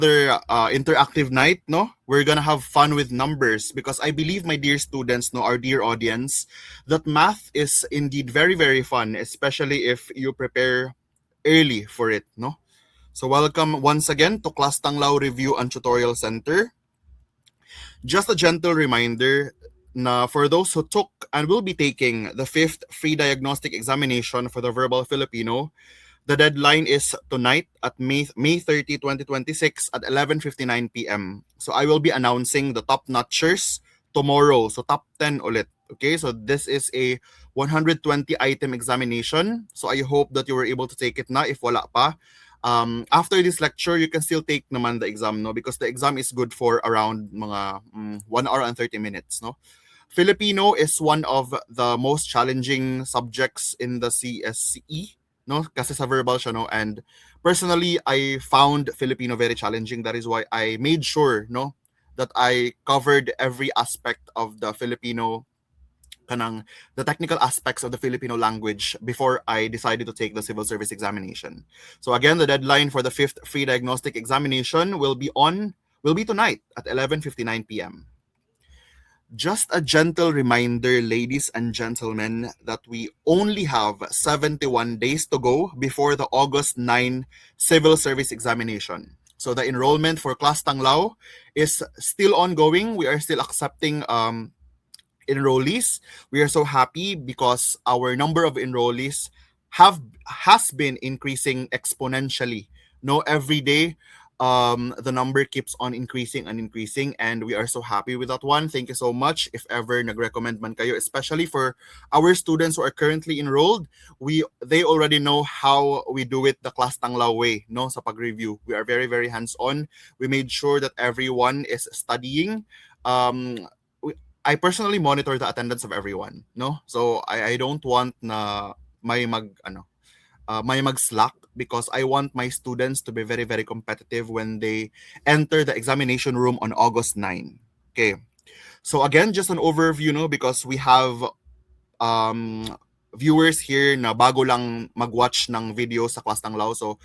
interactive night, no? We're gonna have fun with numbers because I believe, my dear students, no, our dear audience, that math is indeed very, very fun, especially if you prepare early for it, no? So welcome once again to Class Tanglao Review and Tutorial Center. Just a gentle reminder na for those who took and will be taking the 5th free diagnostic examination for the Verbal Filipino, the deadline is tonight at May 30, 2026 at 11:59 p.m. So I will be announcing the top notchers tomorrow. So top 10 ulit. Okay, so this is a 120 item examination. So I hope that you were able to take it na. If wala pa, after this lecture, you can still take naman the exam, no? Because the exam is good for around mga 1 hour and 30 minutes, no? Filipino is one of the most challenging subjects in the CSE, no? Kasi sa verbal siya, no? And personally, I found Filipino very challenging. That is why I made sure, no, that I covered every aspect of the Filipino, the technical aspects of the Filipino language before I decided to take the civil service examination. So again, the deadline for the 5th free diagnostic examination will be tonight at 11:59 p.m. Just a gentle reminder, ladies and gentlemen, that we only have 71 days to go before the August 9 civil service examination. So the enrollment for Class Tanglao is still ongoing. We are still accepting enrollees. We are so happy because our number of enrollees has been increasing exponentially. No, every day, the number keeps on increasing and increasing, and we are so happy with that one. Thank you so much. If ever nag-recommend man kayo, especially for our students who are currently enrolled, they already know how we do it the Class Tanglao way, no, sa pag-review. We are very, very hands-on. We made sure that everyone is studying. I personally monitor the attendance of everyone, no? So I don't want na may mag-slack, because I want my students to be very, very competitive when they enter the examination room on August 9. Okay. So again, just an overview, no, because we have viewers here na bago lang mag-watch ng video sa Class Tanglao. So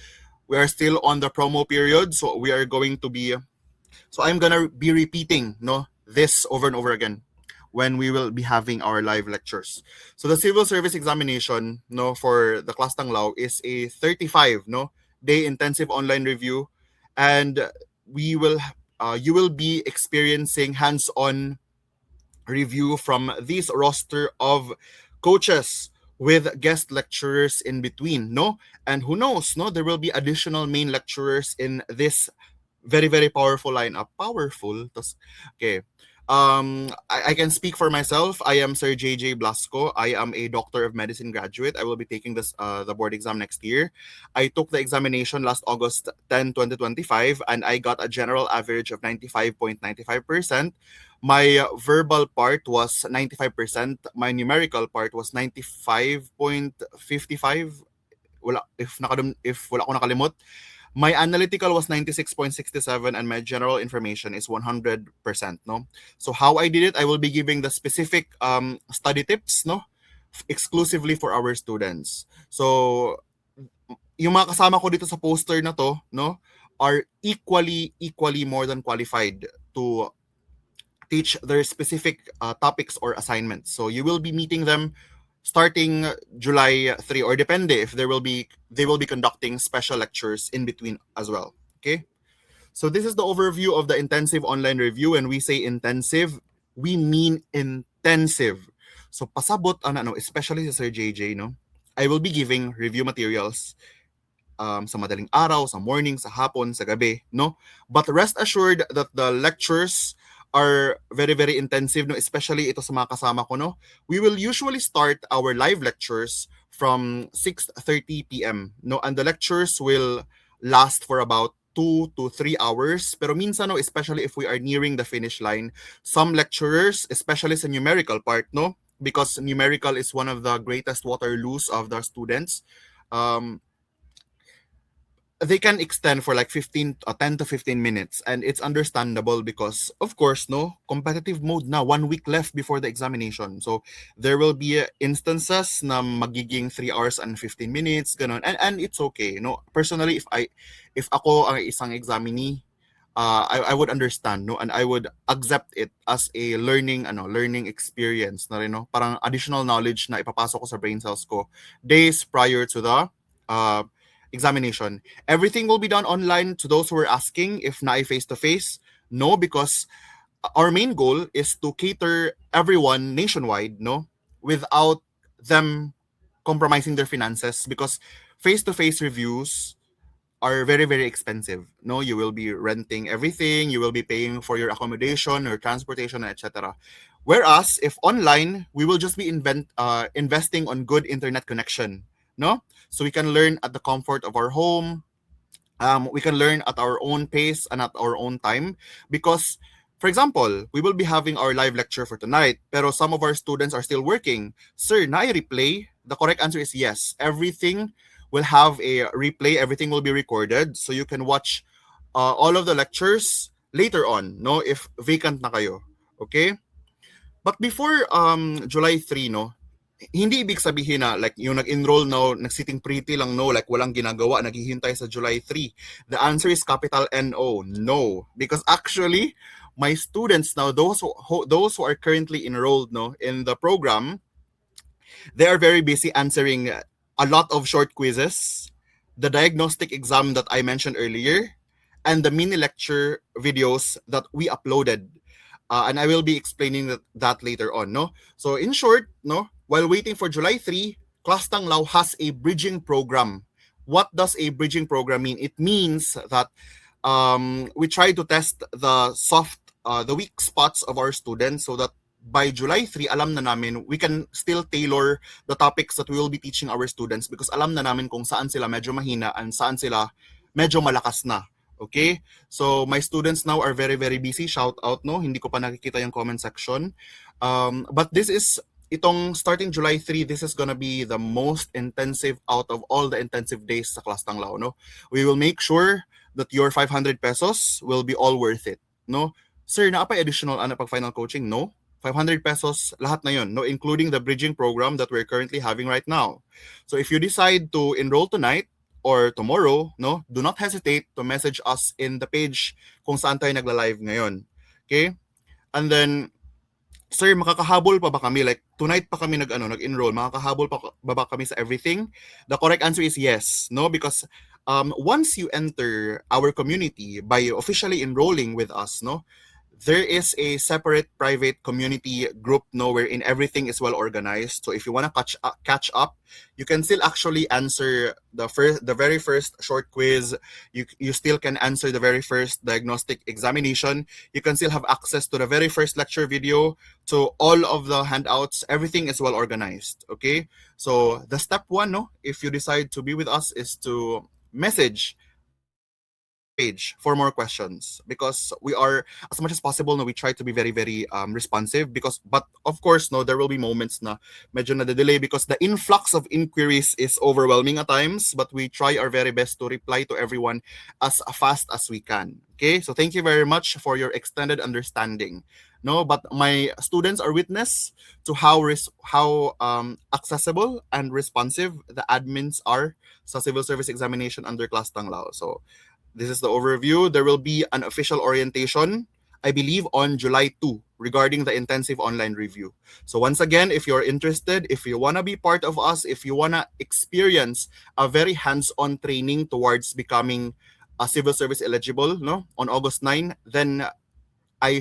we are still on the promo period. So I'm gonna be repeating, no, this over and over again when we will be having our live lectures. So the civil service examination, no, for the Class Tanglao is a 35, no, day intensive online review, and you will be experiencing hands-on review from this roster of coaches with guest lecturers in between, no? And who knows, no, there will be additional main lecturers in this very, very powerful lineup. Powerful. Okay. I can speak for myself. I am Sir JJ Blasco. I am a Doctor of Medicine graduate. I will be taking the board exam next year. I took the examination last August 10, 2025, and I got a general average of 95.95%. My verbal part was 95%. My numerical part was 95.55. If wala ko nakalimot. My analytical was 96.67, and my general information is 100%, no? So how I did it, I will be giving the specific study tips, no, exclusively for our students. So yung mga kasama ko dito sa poster na to, no, are equally more than qualified to teach their specific topics or assignments. So you will be meeting them starting July 3, or depende if they will be conducting special lectures in between as well. Okay? So this is the overview of the intensive online review. When we say intensive, we mean intensive. So pasabot especially sa Sir JJ, no, I will be giving review materials sa madaling araw, sa morning, sa hapon, sa gabi, no? But rest assured that the lectures are very, very intensive, no? Especially ito sa mga kasama ko, no? We will usually start our live lectures from 6:30 p.m., no? And the lectures will last for about 2 to 3 hours. Pero minsan, no, especially if we are nearing the finish line, some lecturers, especially sa numerical part, no? Because numerical is one of the greatest Waterloos of the students. They can extend for like 10 to 15 minutes, and it's understandable because, of course, no, competitive mode na, 1 week left before the examination. So there will be instances na magiging 3 hours and 15 minutes, ganon, and it's okay, no. Personally, if ako ang isang examinee, I would understand, no, and I would accept it as a learning experience na rin, no, parang additional knowledge na ipapasok ko sa brain cells ko days prior to the uh, examination. Everything will be done online. To those who are asking if na face to face, no, because our main goal is to cater everyone nationwide, no, without them compromising their finances, because face to face reviews are very very expensive, no, you will be renting everything, you will be paying for your accommodation or transportation, etc. Whereas if online, we will just be investing on good internet connection, no, so we can learn at the comfort of our home. We can learn at our own pace and at our own time, because for example, we will be having our live lecture for tonight, pero some of our students are still working. Sir, na replay? The correct answer is yes. Everything will have a replay, everything will be recorded, so you can watch all of the lectures later on, no, if vacant na kayo. Okay? But before July 3, no, hindi ibig sabihin na like yung nag-enroll no, nagsitting pretty lang, no, like walang ginagawa, naghihintay sa July 3. The answer is capital No. No, because actually my students now, those who are currently enrolled, no, in the program, they are very busy answering a lot of short quizzes, the diagnostic exam that I mentioned earlier, and the mini lecture videos that we uploaded. And I will be explaining that later on, no? So in short, no, while waiting for July 3, Class Lao has a bridging program. What does a bridging program mean? It means that we try to test the weak spots of our students, so that by July 3, alam na namin, we can still tailor the topics that we will be teaching our students, because alam na namin kung saan sila medyo mahina and saan sila medyo malakas na. Okay? So, my students now are very, very busy. Shout out, no? Hindi ko pa nakikita yung comment section. But this is, itong starting July 3, this is gonna be the most intensive out of all the intensive days sa Class Lao, no? We will make sure that your 500 pesos will be all worth it, no? Sir, naapay additional pag final coaching? No. 500 pesos, lahat na yun, no, including the bridging program that we're currently having right now. So if you decide to enroll tonight or tomorrow, no, do not hesitate to message us in the page kung saan tayo nagla-live ngayon. Okay? And then, sir, makakahabol pa ba kami? Like, tonight pa kami nag-enroll, makakahabol pa ba kami sa everything? The correct answer is yes, no, because once you enter our community by officially enrolling with us, no, there is a separate private community group, no, wherein everything is well organized. So if you want to catch up, you can still actually answer the very first short quiz. You still can answer the very first diagnostic examination. You can still have access to the very first lecture video, to all of the handouts. Everything is well organized. Okay, so the step one, no, if you decide to be with us, is to message our page for more questions, because we are, as much as possible, no, we try to be very very responsive, but of course, no, there will be moments na medyo na-delay because the influx of inquiries is overwhelming at times, but we try our very best to reply to everyone as fast as we can. Okay, so thank you very much for your extended understanding. No, but my students are witness to how accessible and responsive the admins are sa civil service examination under Class Lao. So this is the overview. There will be an official orientation, I believe, on July 2 regarding the intensive online review. So once again, if you're interested, if you want to be part of us, if you want to experience a very hands-on training towards becoming a civil service eligible, no, on August 9, then I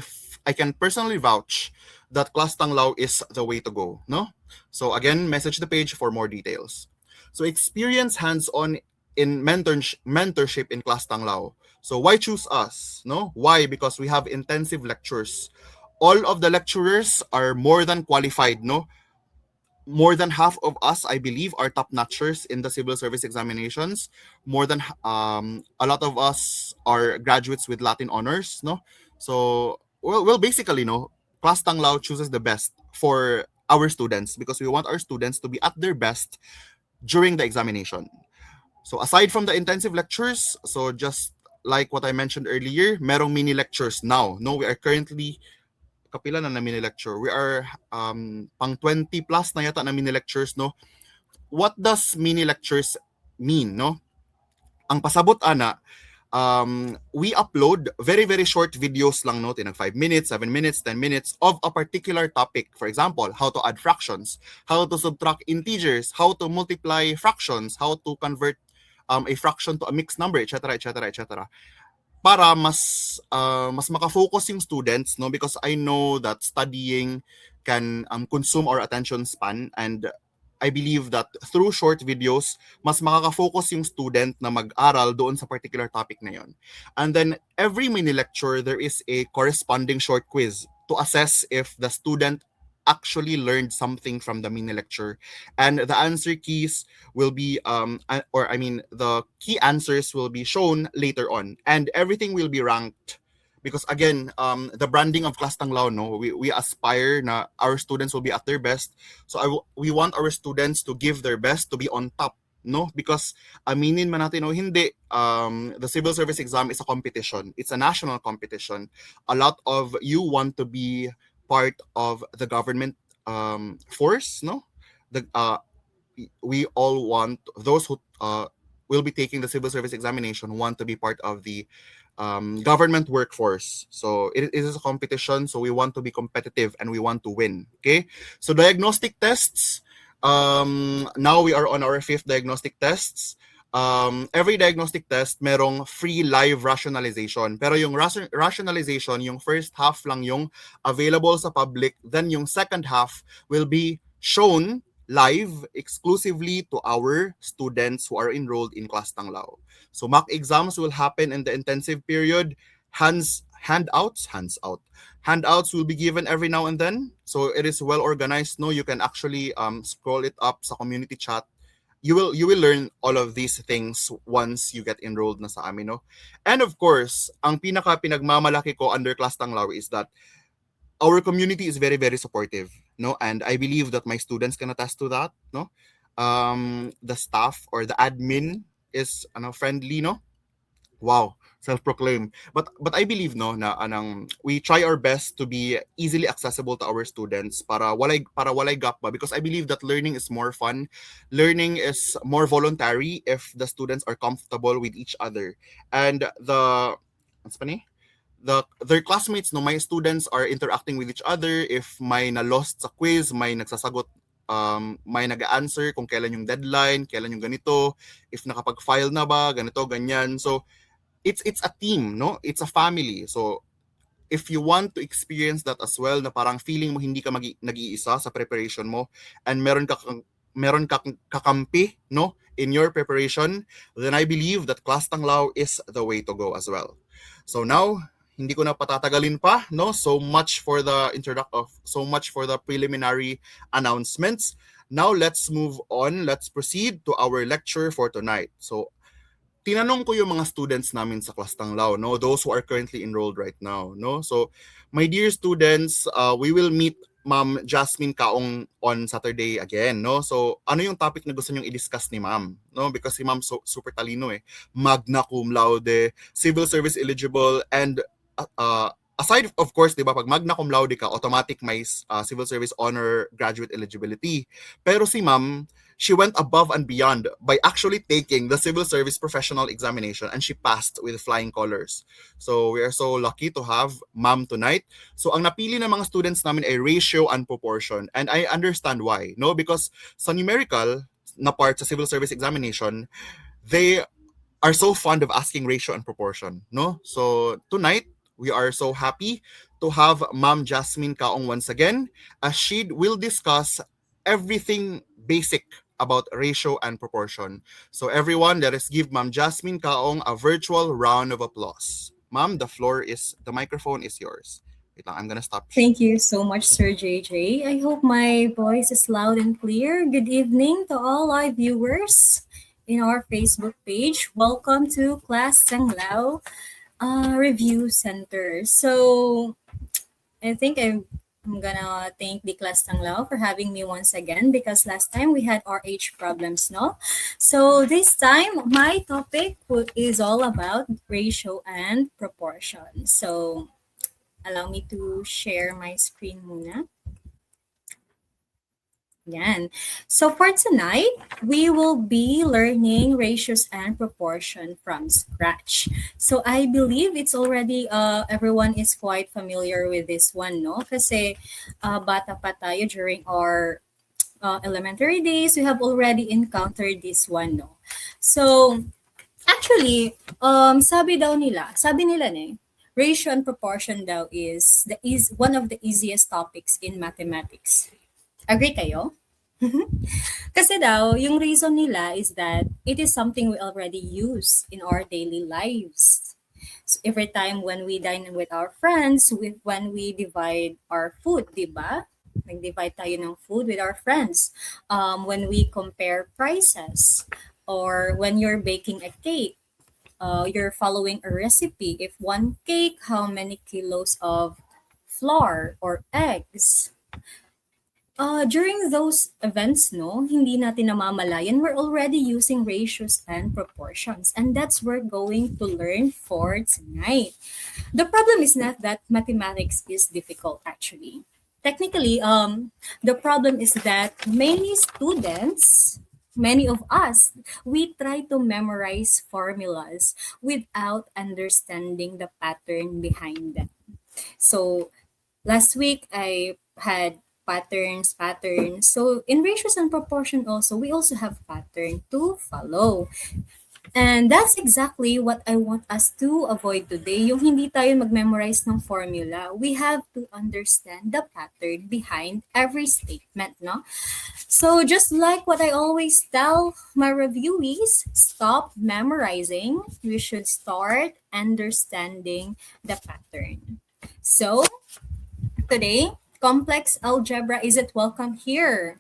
can personally vouch that Class Lao is the way to go, no? So again, message the page for more details. So experience hands-on in mentorship in Class Lao. So why choose us? No? Why? Because we have intensive lectures. All of the lecturers are more than qualified, no? More than half of us, I believe, are top-notchers in the civil service examinations. More than a lot of us are graduates with Latin honors, no? So, well basically, no, Class Lao chooses the best for our students, because we want our students to be at their best during the examination. So aside from the intensive lectures, so just like what I mentioned earlier, merong mini lectures now. No, we are currently, kapila na mini lecture. We are pang 20 plus na yata na mini lectures, no. What does mini lectures mean, no? Ang pasabot ana, we upload very, very short videos lang, no? Tinag 5 minutes, 7 minutes, 10 minutes of a particular topic. For example, how to add fractions, how to subtract integers, how to multiply fractions, how to convert a fraction to a mixed number, etc., etc., etc. Para mas maka-focus yung students, no, because I know that studying can consume our attention span, and I believe that through short videos mas makaka-focus yung student na mag-aral doon sa particular topic na yon. And then every mini lecture there is a corresponding short quiz to assess if the student actually learned something from the mini lecture, and the answer keys will be or I mean the key answers will be shown later on, and everything will be ranked, because again, the branding of Class Tanglao, no, we aspire na our students will be at their best. So we want our students to give their best to be on top, no, because aminin man natin o hindi, the civil service exam is a competition, it's a national competition. A lot of you want to be part of the government force, no, the we all want, those who will be taking the civil service examination want to be part of the government workforce. So it is a competition. So we want to be competitive and we want to win. Okay. So diagnostic tests. Now we are on our 5th diagnostic tests. Every diagnostic test merong free live rationalization. Pero yung rationalization, yung first half lang yung available sa public. Then yung second half will be shown live exclusively to our students who are enrolled in Class Tanglao. So mock exams will happen in the intensive period. Handouts will be given every now and then. So it is well organized. No, you can actually scroll it up sa community chat. You will learn all of these things once you get enrolled na sa amin, no? And of course, ang pinagmamalaki ko under Class Tanglao is that our community is very, very supportive, no, and I believe that my students can attest to that, no. The staff or the admin is friendly, no. Wow, self-proclaimed. But I believe, no, na we try our best to be easily accessible to our students para walay gap ba, because I believe that learning is more fun, learning is more voluntary if the students are comfortable with each other, and what's funny, their classmates, no, my students are interacting with each other. If may na-lost sa quiz, may nagsasagot, may nag-answer kung kailan yung deadline, kailan yung ganito, if nakapag-file na ba, ganito, ganyan. So, it's a team, no? It's a family. So, if you want to experience that as well, na parang feeling mo hindi ka nag-iisa sa preparation mo, and meron ka kakampi, no, in your preparation, then I believe that Class Tanglao is the way to go as well. So now, hindi ko na patatagalin pa, no? So much for the preliminary announcements. Now let's move on. Let's proceed to our lecture for tonight. So tinanong ko yung mga students namin sa Class Tanglao, no? Those who are currently enrolled right now, no? So my dear students, we will meet Ma'am Jasmine Kaong on Saturday again, no? So ano yung topic na gusto nyong i-discuss ni Ma'am, no? Because si Ma'am super talino eh. Magna cum laude, civil service eligible, and aside, of course, di ba, pag magna cum laude ka, automatic may civil service honor graduate eligibility. Pero si Ma'am, she went above and beyond by actually taking the civil service professional examination, and she passed with flying colors. So we are so lucky to have Ma'am tonight. So ang napili ng mga students namin ay ratio and proportion, and I understand why, no? Because sa numerical na part sa civil service examination, they are so fond of asking ratio and proportion, no? So tonight, we are so happy to have Ma'am Jasmine Kaong once again, as she will discuss everything basic about ratio and proportion. So everyone, let us give Ma'am Jasmine Kaong a virtual round of applause. Ma'am, the microphone is yours. Wait lang, I'm gonna stop. Thank you so much, Sir JJ. I hope my voice is loud and clear. Good evening to all our viewers in our Facebook page. Welcome to Class Tanglao Review Center. So I think I'm gonna thank the Class Tanglao for having me once again, because last time we had RH problems, no? So this time my topic is all about ratio and proportion. So allow me to share my screen muna. Yan. So for tonight, we will be learning ratios and proportion from scratch. So I believe it's already everyone is quite familiar with this one, no? Kasi bata pa tayo during our elementary days, we have already encountered this one, no? So actually, sabi nila ne, ratio and proportion daw is one of the easiest topics in mathematics. Agree kayo? Kasi daw, yung reason nila is that it is something we already use in our daily lives. So every time when we dine with our friends, when we divide our food, di ba? Nag-divide tayo ng food with our friends. When we compare prices, or when you're baking a cake, you're following a recipe. If one cake, how many kilos of flour or eggs? During those events, no, hindi natin namamalayan, we're already using ratios and proportions. And that's what we're going to learn for tonight. The problem is not that mathematics is difficult, actually. Technically, the problem is that many of us, we try to memorize formulas without understanding the pattern behind them. So last week I had patterns. So in ratios and proportion also, we also have pattern to follow. And that's exactly what I want us to avoid today. Yung hindi tayo mag-memorize ng formula, we have to understand the pattern behind every statement, no? So just like what I always tell my reviewees, stop memorizing. We should start understanding the pattern. So today, complex algebra isn't welcome here.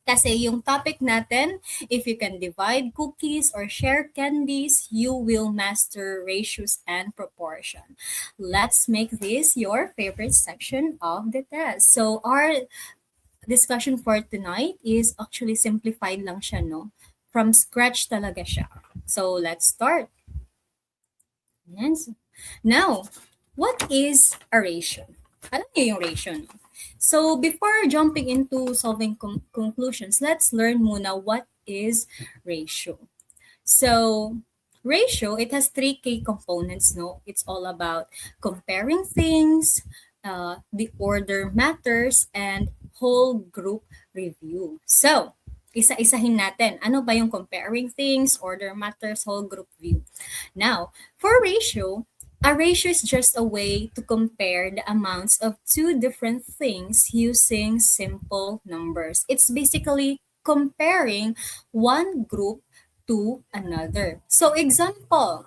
Kasi yung topic natin, if you can divide cookies or share candies, you will master ratios and proportion. Let's make this your favorite section of the test. So our discussion for tonight is actually simplified lang siya, no? From scratch talaga siya. So let's start. Yes. Now, what is a ratio? Alam niyo yung ratio, no? So before jumping into solving conclusions, let's learn muna what is ratio. So ratio, it has three key components, no? It's all about comparing things, the order matters, and whole group review. So, isa-isahin natin. Ano ba yung comparing things, order matters, whole group view? Now, for ratio, a ratio is just a way to compare the amounts of two different things using simple numbers. It's basically comparing one group to another. So example,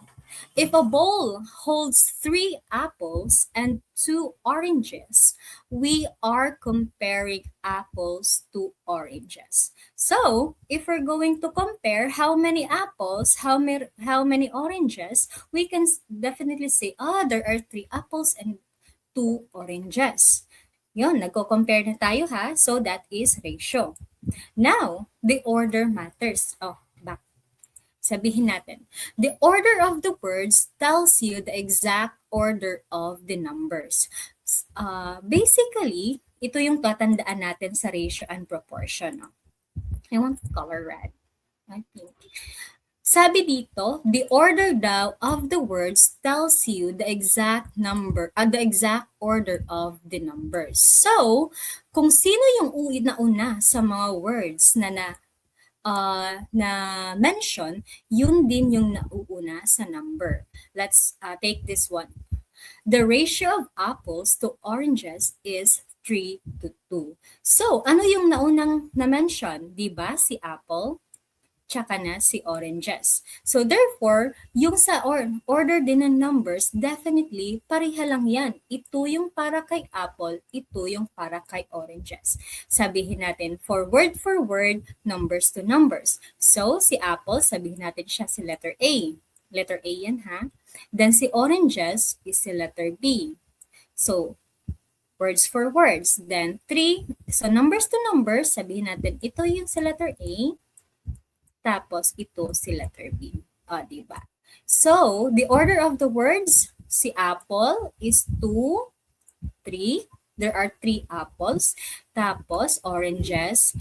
if a bowl holds 3 apples and 2 oranges, we are comparing apples to oranges. So, if we're going to compare how many apples, how many oranges, we can definitely say, there are 3 apples and 2 oranges. Yun, nagko-compare na tayo ha. So, that is ratio. Now, the order matters. Back. Sabihin natin, the order of the words tells you the exact order of the numbers. Basically, ito yung tatandaan natin sa ratio and proportion. No? I want color red. I think. Sabi dito, the order daw of the words tells you the exact the exact order of the numbers. So, kung sino yung una sa mga words na mention, yun din yung nauuna sa number. Let's take this one. The ratio of apples to oranges is 3 to 2. So, ano yung naunang na-mention? Diba si apple? Tsaka na si oranges. So therefore, yung sa order din ng numbers, definitely pareha lang yan. Ito yung para kay apple, ito yung para kay oranges. Sabihin natin for word, numbers to numbers. So si apple, sabihin natin siya si letter A. Letter A yan ha. Then si oranges is si letter B. So words for words. Then 3, so numbers to numbers, sabihin natin ito yung si letter A. Tapos, ito si letter B. Diba? So, the order of the words, si apple is 2, 3. There are 3 apples. Tapos, oranges,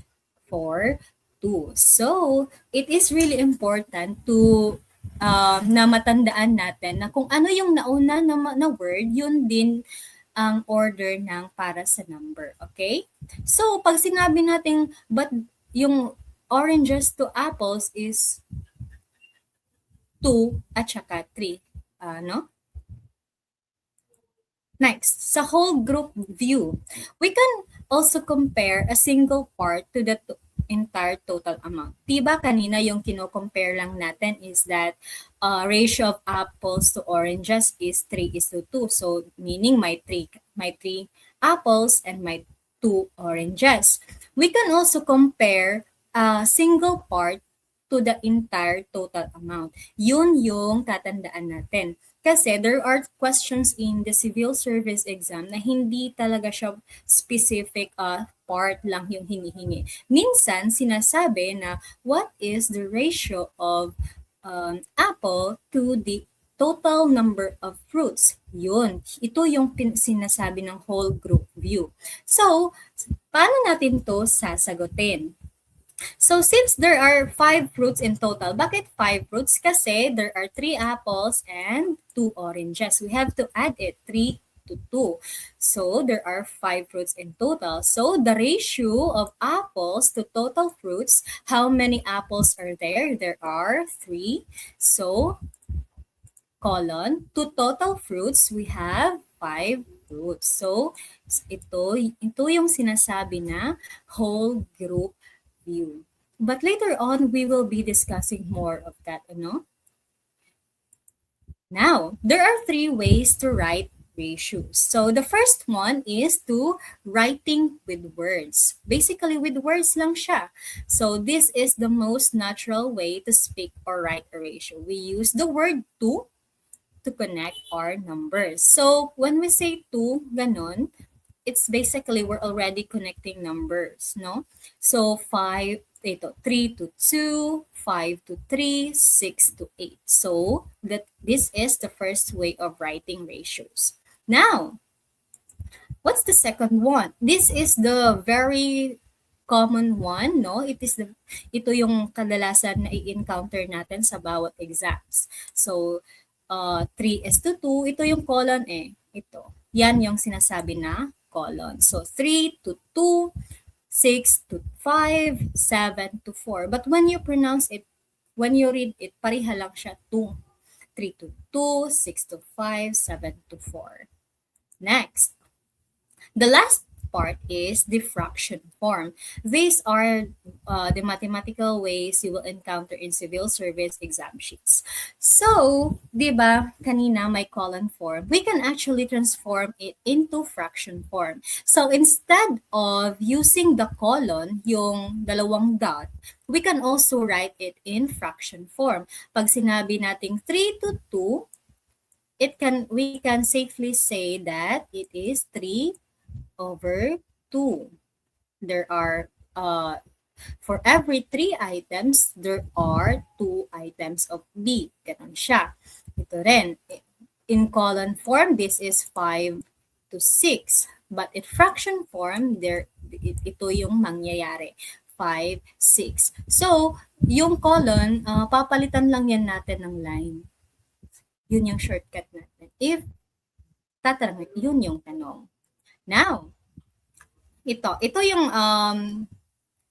for 2. So, it is really important to na matandaan natin na kung ano yung nauna na word, yun din ang order ng para sa number. Okay? So, pag sinabi natin, but yung oranges to apples is 2 at saka 3. No? Next, sa whole group view, we can also compare a single part to the entire total amount. Diba kanina yung kino-compare lang natin is that ratio of apples to oranges is 3:2. So meaning my three apples and my 2 oranges. We can also compare a single part to the entire total amount. Yun yung tatandaan natin. Kasi there are questions in the civil service exam na hindi talaga siya specific part lang yung hinihingi. Minsan, sinasabi na what is the ratio of apple to the total number of fruits. Yun. Ito yung sinasabi ng whole group view. So, paano natin to sasagutin? So since there are 5 fruits in total, bakit 5 fruits? Kasi there are 3 apples and 2 oranges. We have to add it, 3 to 2. So there are 5 fruits in total. So the ratio of apples to total fruits, how many apples are there? There are 3. So colon, to total fruits, we have 5 fruits. So ito yung sinasabi na whole group view. But later on, we will be discussing more of that, ano? Now, there are 3 ways to write ratios. So, the first one is to writing with words. Basically, with words lang siya. So, this is the most natural way to speak or write a ratio. We use the word to connect our numbers. So, when we say 2, ganon, it's basically we're already connecting numbers, no? So 3 to 2, 5 to 3, 6 to 8. So this is the first way of writing ratios. Now, what's the second one? This is the very common one, no? Ito yung kadalasan na i-encounter natin sa bawat exams. So 3:2, ito yung colon ito. Yan yung sinasabi na colon. So 3 to 2, 6 to 5, 7 to 4. But when you pronounce it, when you read it, pareha lang siya 2. 3 to 2, 6 to 5, 7 to 4. Next, the last part is the fraction form. These are the mathematical ways you will encounter in civil service exam sheets. So, di ba, kanina may colon form, we can actually transform it into fraction form. So, instead of using the colon, yung dalawang dot, we can also write it in fraction form. Pag sinabi nating 3 to 2, we can safely say that it is 3 over 2. There are, for every 3 items, there are 2 items of B. Ganon siya. Ito rin. In colon form, this is 5 to 6. But in fraction form, ito yung mangyayari. 5, 6. So, yung colon, papalitan lang yan natin ng line. Yun yung shortcut natin. If tatanong, yun yung tanong. Now, ito yung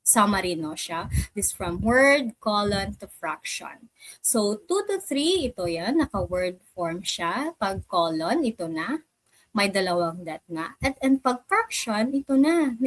summary, no, siya. This from word, colon, to fraction. So, 2 to 3, ito yan, naka-word form siya. Pag colon, ito na. May dalawang dot na. And pag fraction, ito na.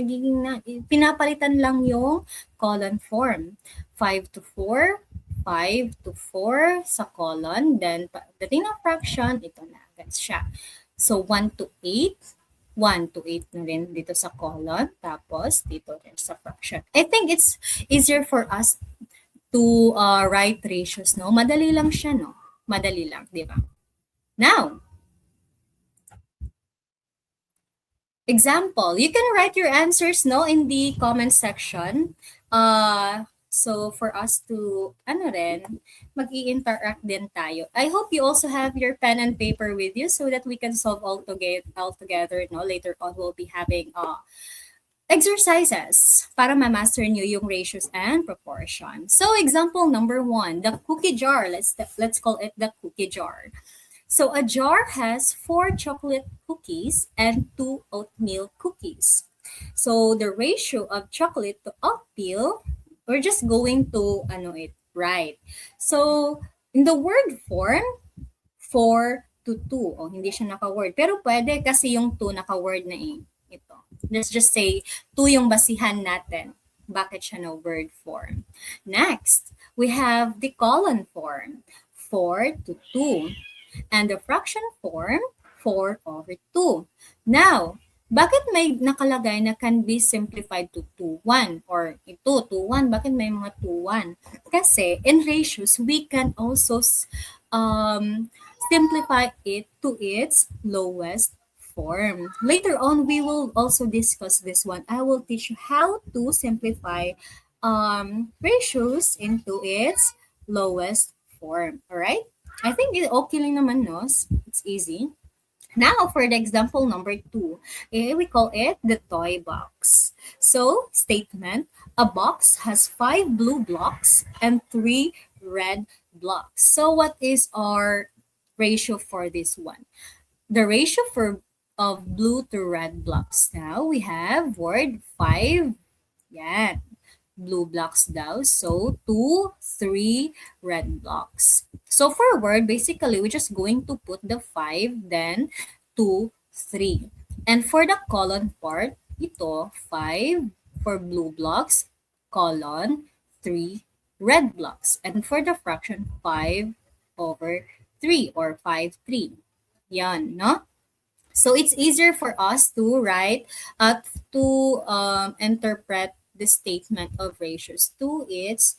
Pinapalitan lang yung colon form. 5 to 4, 5 to 4 sa colon. Then, pagdating ng fraction, ito na. That's siya. So, 1 to 8. 1 to 8 na rin dito sa colon. Tapos, dito rin sa fraction. I think it's easier for us to write ratios, no? Madali lang siya, no? Madali lang, di ba? Now, example, you can write your answers, no, in the comment section. So for us to, mag-i-interact din tayo. I hope you also have your pen and paper with you so that we can solve all together, no? Later on, we'll be having exercises para ma-master nyo yung ratios and proportions. So example number 1, the cookie jar. Let's call it the cookie jar. So a jar has 4 chocolate cookies and 2 oatmeal cookies. So the ratio of chocolate to oatmeal, we're just going to right. So in the word form, 4 to 2. O, hindi siya naka-word. Pero pwede kasi yung 2 naka-word na eh. Ito. Let's just say 2 yung basihan natin. Bakit siya na word form? Next, we have the colon form. 4 to 2. And the fraction form, 4 over 2. Now, bakit may nakalagay na can be simplified to 2, 1? Or ito, 2, 1. Bakit may mga 2, 1? Kasi in ratios, we can also simplify it to its lowest form. Later on, we will also discuss this one. I will teach you how to simplify ratios into its lowest form. All right? I think okay lang naman, no? It's easy. Now, for the example number 2, we call it the toy box. So, statement, a box has 5 blue blocks and 3 red blocks. So, what is our ratio for this one? The ratio of blue to red blocks. Now, we have word 5. Yan. Blue blocks daw. So, 2, 3 red blocks. So, for word, basically, we're just going to put the 5, then 2, 3. And for the colon part, ito, 5 for blue blocks, colon, 3 red blocks. And for the fraction, 5 over 3 or 5, 3. Yan, no? So, it's easier for us to write, to interpret the statement of ratios to its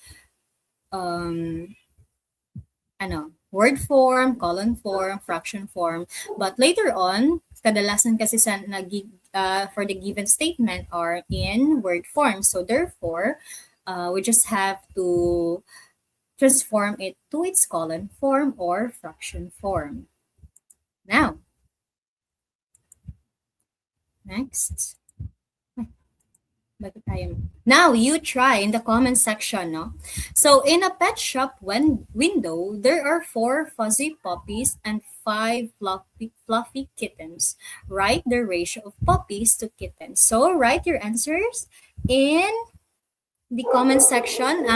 word form, colon form, fraction form. But later on, kadalasan kasi for the given statement are in word form. So therefore, we just have to transform it to its colon form or fraction form. Now, next. Now you try in the comment section, no? So in a pet shop window, there are 4 fuzzy puppies and 5 fluffy kittens. Write the ratio of puppies to kittens. So write your answers in the comment section.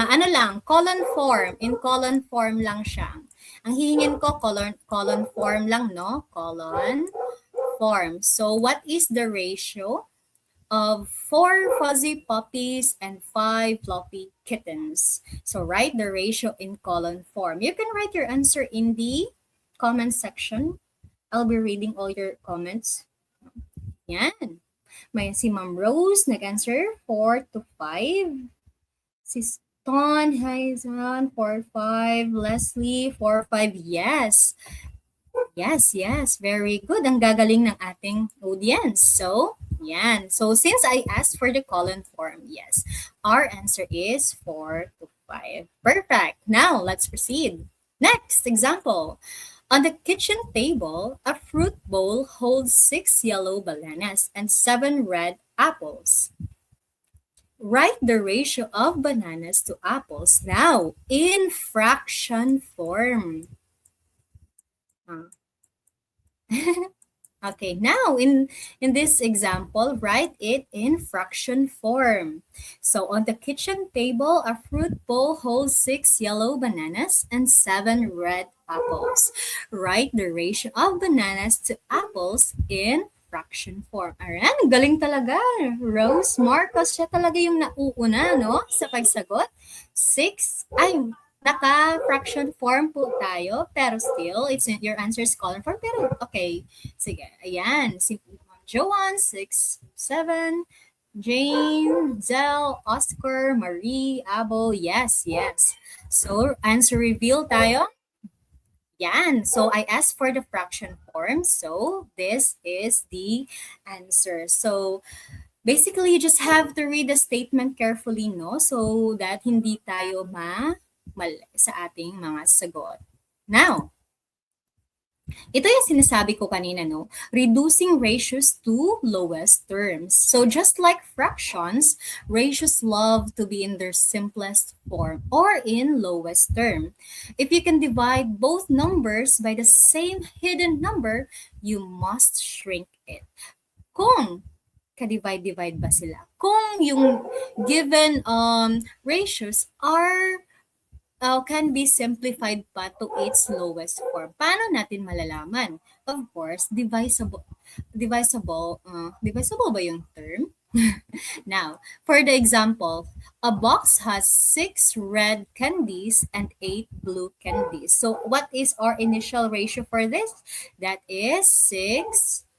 Colon form. In colon form lang siya. Ang hihingin ko, colon form lang, no? Colon form. So what is the ratio of 4 fuzzy puppies and 5 fluffy kittens? So write the ratio in colon form. You can write your answer in the comment section. I'll be reading all your comments. Yan. May si Ma'am Rose nag-answer 4 to 5. Si Ton, hi Zan, 4, 5. Leslie, 4, 5. Yes. Yes. Very good. Ang gagaling ng ating audience. So, yan. So, since I asked for the colon form, yes, our answer is 4 to 5. Perfect. Now, let's proceed. Next example. On the kitchen table, a fruit bowl holds 6 yellow bananas and 7 red apples. Write the ratio of bananas to apples now in fraction form. Okay, now in this example, write it in fraction form. So on the kitchen table, a fruit bowl holds 6 yellow bananas and 7 red apples. Write the ratio of bananas to apples in fraction form. Ayan, galing talaga. Rose Marcos, siya talaga yung nauuna, no? Sa pagsagot. 6, naka-fraction form po tayo, pero still, your answer is colon form. Pero, okay. Sige, ayan. Si Joanne, 6, 7. Jane, Zell, Oscar, Marie, Abo, yes. So, answer reveal tayo. Yan. So, I asked for the fraction form. So, this is the answer. So, basically, you just have to read the statement carefully, no? So that hindi tayo mali sa ating mga sagot. Now, Ito yung sinasabi ko kanina, no? Reducing ratios to lowest terms. So just like fractions, ratios love to be in their simplest form or in lowest term. If you can divide both numbers by the same hidden number, you must shrink it. Kung ka-divide-divide ba sila? Kung yung given ratios are can be simplified pa to its lowest form. Paano natin malalaman? Of course, divisible ba yung term? Now, for the example, a box has 6 red candies and 8 blue candies. So, what is our initial ratio for this? That is 6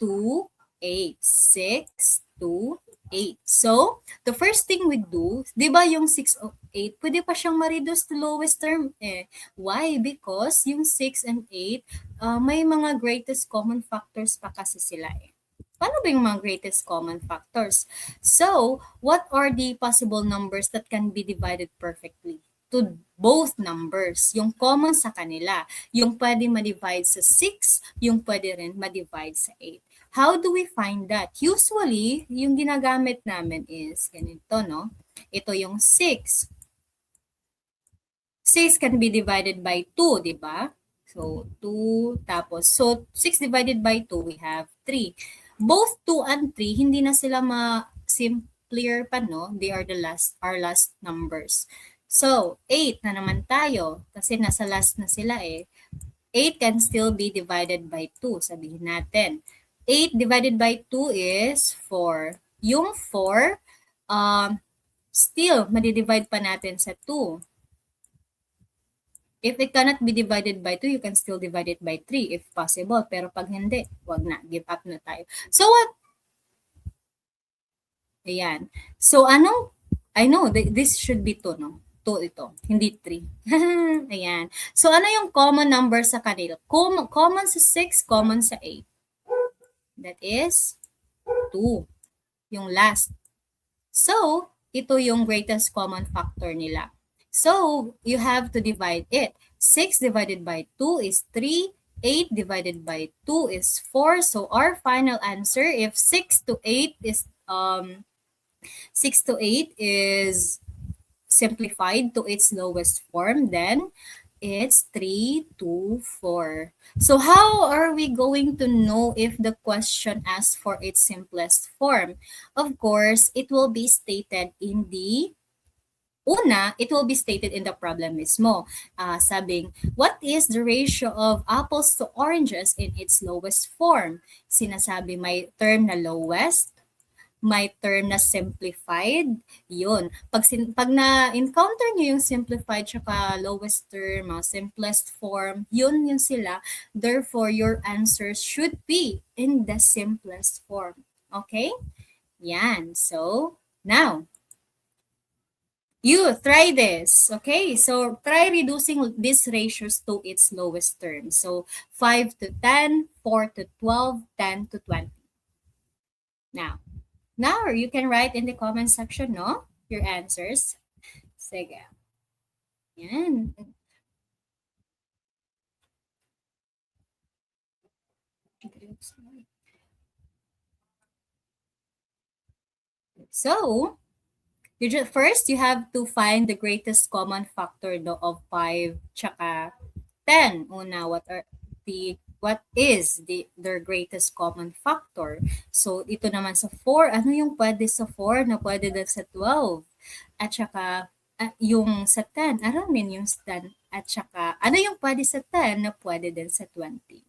to 8. 6 to 8. So, the first thing we do, di ba yung 6 o 8, pwede pa siyang ma-reduce to lowest term eh. Why? Because yung 6 and 8, may mga greatest common factors pa kasi sila eh. Paano ba yung mga greatest common factors? So, what are the possible numbers that can be divided perfectly? To both numbers, yung common sa kanila, yung pwede ma-divide sa 6, yung pwede rin ma-divide sa 8. How do we find that? Usually, yung ginagamit namin is ganito, no? Ito yung 6. 6 can be divided by 2, di ba? So, 2, tapos, so 6 divided by 2, we have 3. Both 2 and 3, hindi na sila ma-simpler pa, no? They are our last numbers. So, 8 na naman tayo, kasi nasa last na sila eh. 8 can still be divided by 2, sabihin natin. 8 divided by 2 is 4. Yung 4, still, madidivide pa natin sa 2. If it cannot be divided by 2, you can still divide it by 3 if possible. Pero pag hindi, wag na. Give up na tayo. So what? Ayan. So I know, this should be 2, no? 2 ito, hindi 3. Ayan. So ano yung common number sa kanila? Common sa 6, common sa 8. That is 2. Yung last. So, ito yung greatest common factor nila. So, you have to divide it. 6 divided by 2 is 3. 8 divided by 2 is 4. So, our final answer, if 6 to 8 is simplified to its lowest form, then it's 3 to 4. So how are we going to know if the question asks for its simplest form? Of course, it will be stated in the it will be stated in the problem mismo. Sabing, what is the ratio of apples to oranges in its lowest form? Sinasabi may term na lowest, may term na simplified, yun. Pag na-encounter nyo yung simplified tsaka lowest term, simplest form, yun sila. Therefore, your answers should be in the simplest form. Okay? Yan. So, now, you try this. Okay? So, try reducing these ratios to its lowest term. So, 5 to 10, 4 to 12, 10 to 20. Now, you can write in the comment section, no? Your answers. Sige. Yan. So, first, you have to find the greatest common factor of 5 tsaka 10. Una, what is their greatest common factor? So, ito naman sa 4, ano yung pwede sa 4 na pwede din sa 12? At saka, yung sa 10, aramin yung 10. At saka, ano yung pwede sa 10 na pwede din sa 20?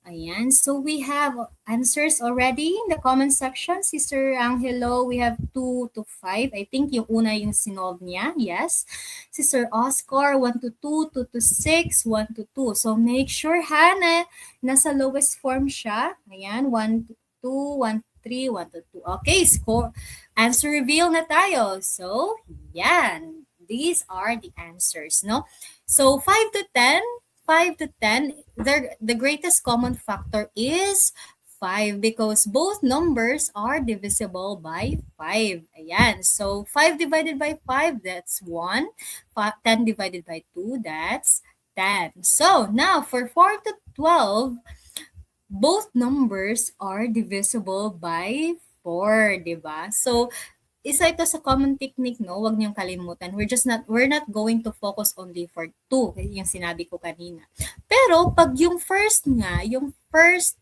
Ayan. So, we have answers already in the comment section. Sister Angelo, we have 2 to 5. I think yung una yung sinolve niya. Yes. Sister Oscar, 1 to 2, 2 to 6, 1 to 2. So, make sure, na nasa lowest form siya. Ayan. 1 to 2, 1 to 3, 1 to 2. Okay, score. Answer reveal na tayo. So, yan. These are the answers, no? So, 5 to 10, the greatest common factor is 5 because both numbers are divisible by 5. Ayan. So, 5 divided by 5, that's 1. 10 divided by 2, that's 10. So now for 4 to 12, both numbers are divisible by 4, di ba? So, isa ito sa common technique, no? Huwag niyong kalimutan. We're not going to focus only for 2, yung sinabi ko kanina. Pero, pag yung first nga, yung first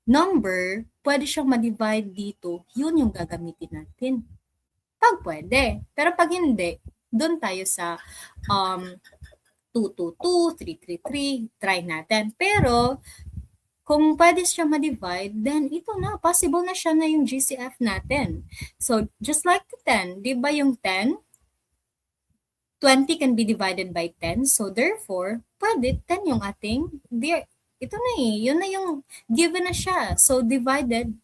number, pwede siyang ma-divide dito, yun yung gagamitin natin. Pag pwede. Pero pag hindi, doon tayo sa 222, 333, try natin. Pero, kung pwede siya ma-divide, then ito na, possible na siya na yung GCF natin. So, just like the 10, di ba yung 10, 20 can be divided by 10. So, therefore, pwede 10 yung ating, ito na yun na yung given na siya. So, divide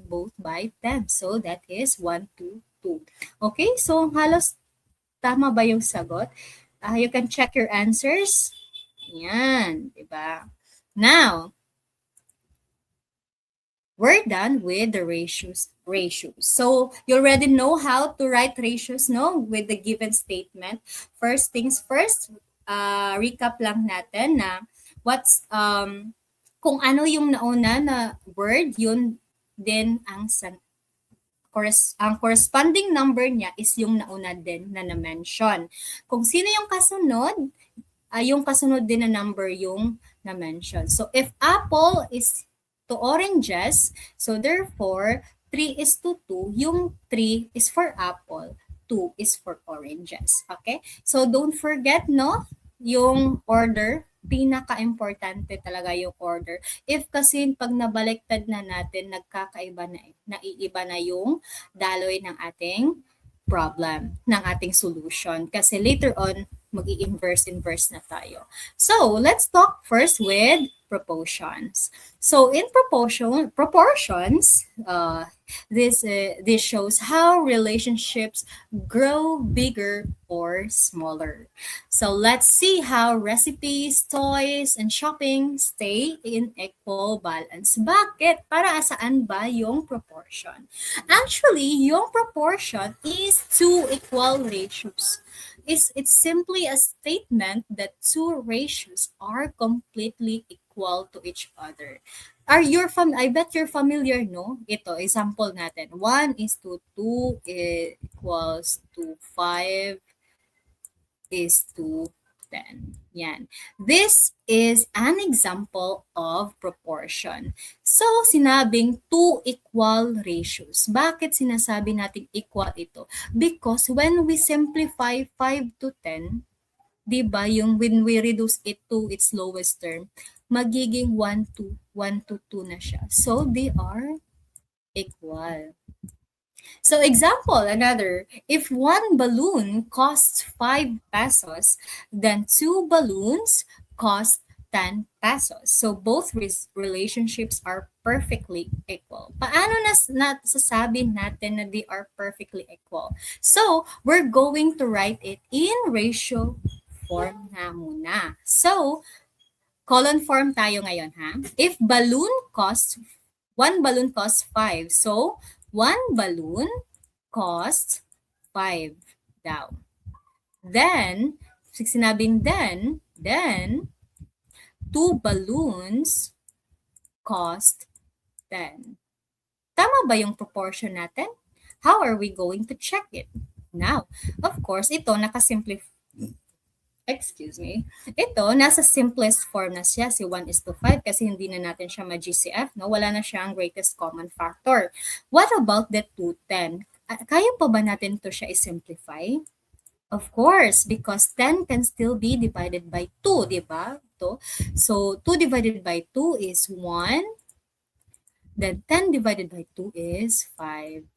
both by 10. So, that is 1, 2, 2. Okay, so halos tama ba yung sagot? You can check your answers. Yan, di ba? Now, we're done with the ratios. So you already know how to write ratios, no? With the given statement. First things first, recap lang natin na kung ano yung nauna na word, yun din ang corresponding number niya is yung nauna din na na-mention. Kung sino yung kasunod, yung kasunod din na number yung na-mention. So if apple is to oranges, so therefore 3 is to 2, yung 3 is for apple, 2 is for oranges. Okay? So don't forget, no, yung order, pinaka-importante talaga yung order. If kasi pag nabaliktad na natin, nagkakaiba na, naiiba na yung daloy ng ating problem, ng ating solution. Kasi later on, mag-i-inverse na tayo. So, let's talk first with proportions. So, in proportions, this shows how relationships grow bigger or smaller. So, let's see how recipes, toys, and shopping stay in equal balance. Bakit? Para saan ba yung proportion? Actually, yung proportion is two equal ratios. It's simply a statement that two ratios are completely equal to each other. I bet you're familiar, no? Ito, example natin. 1 is to 2 equals to 5 is to 10. Yan. This is an example of proportion. So, sinabing two equal ratios. Bakit sinasabi natin equal ito? Because when we simplify 5 to 10, di ba, yung when we reduce it to its lowest term, magiging 1 to 2 na siya. So, they are equal. So example, another, if one balloon costs 5 pesos, then two balloons cost 10 pesos. So both relationships are perfectly equal. Paano nasasabi natin na they are perfectly equal? So we're going to write it in ratio form na muna. So, column form tayo ngayon, ha? If one balloon costs 5. So, one balloon costs 5 daw. Then, sinabing then, two balloons cost 10. Tama ba yung proportion natin? How are we going to check it? Now, of course, ito ito, nasa simplest form na siya, si 1 is to 5 kasi hindi na natin siya ma-GCF, no? Wala na siyang greatest common factor. What about the 210? Kaya pa ba natin to siya i-simplify? Of course, because 10 can still be divided by 2, di ba? So, 2 divided by 2 is 1. Then, 10 divided by 2 is 5.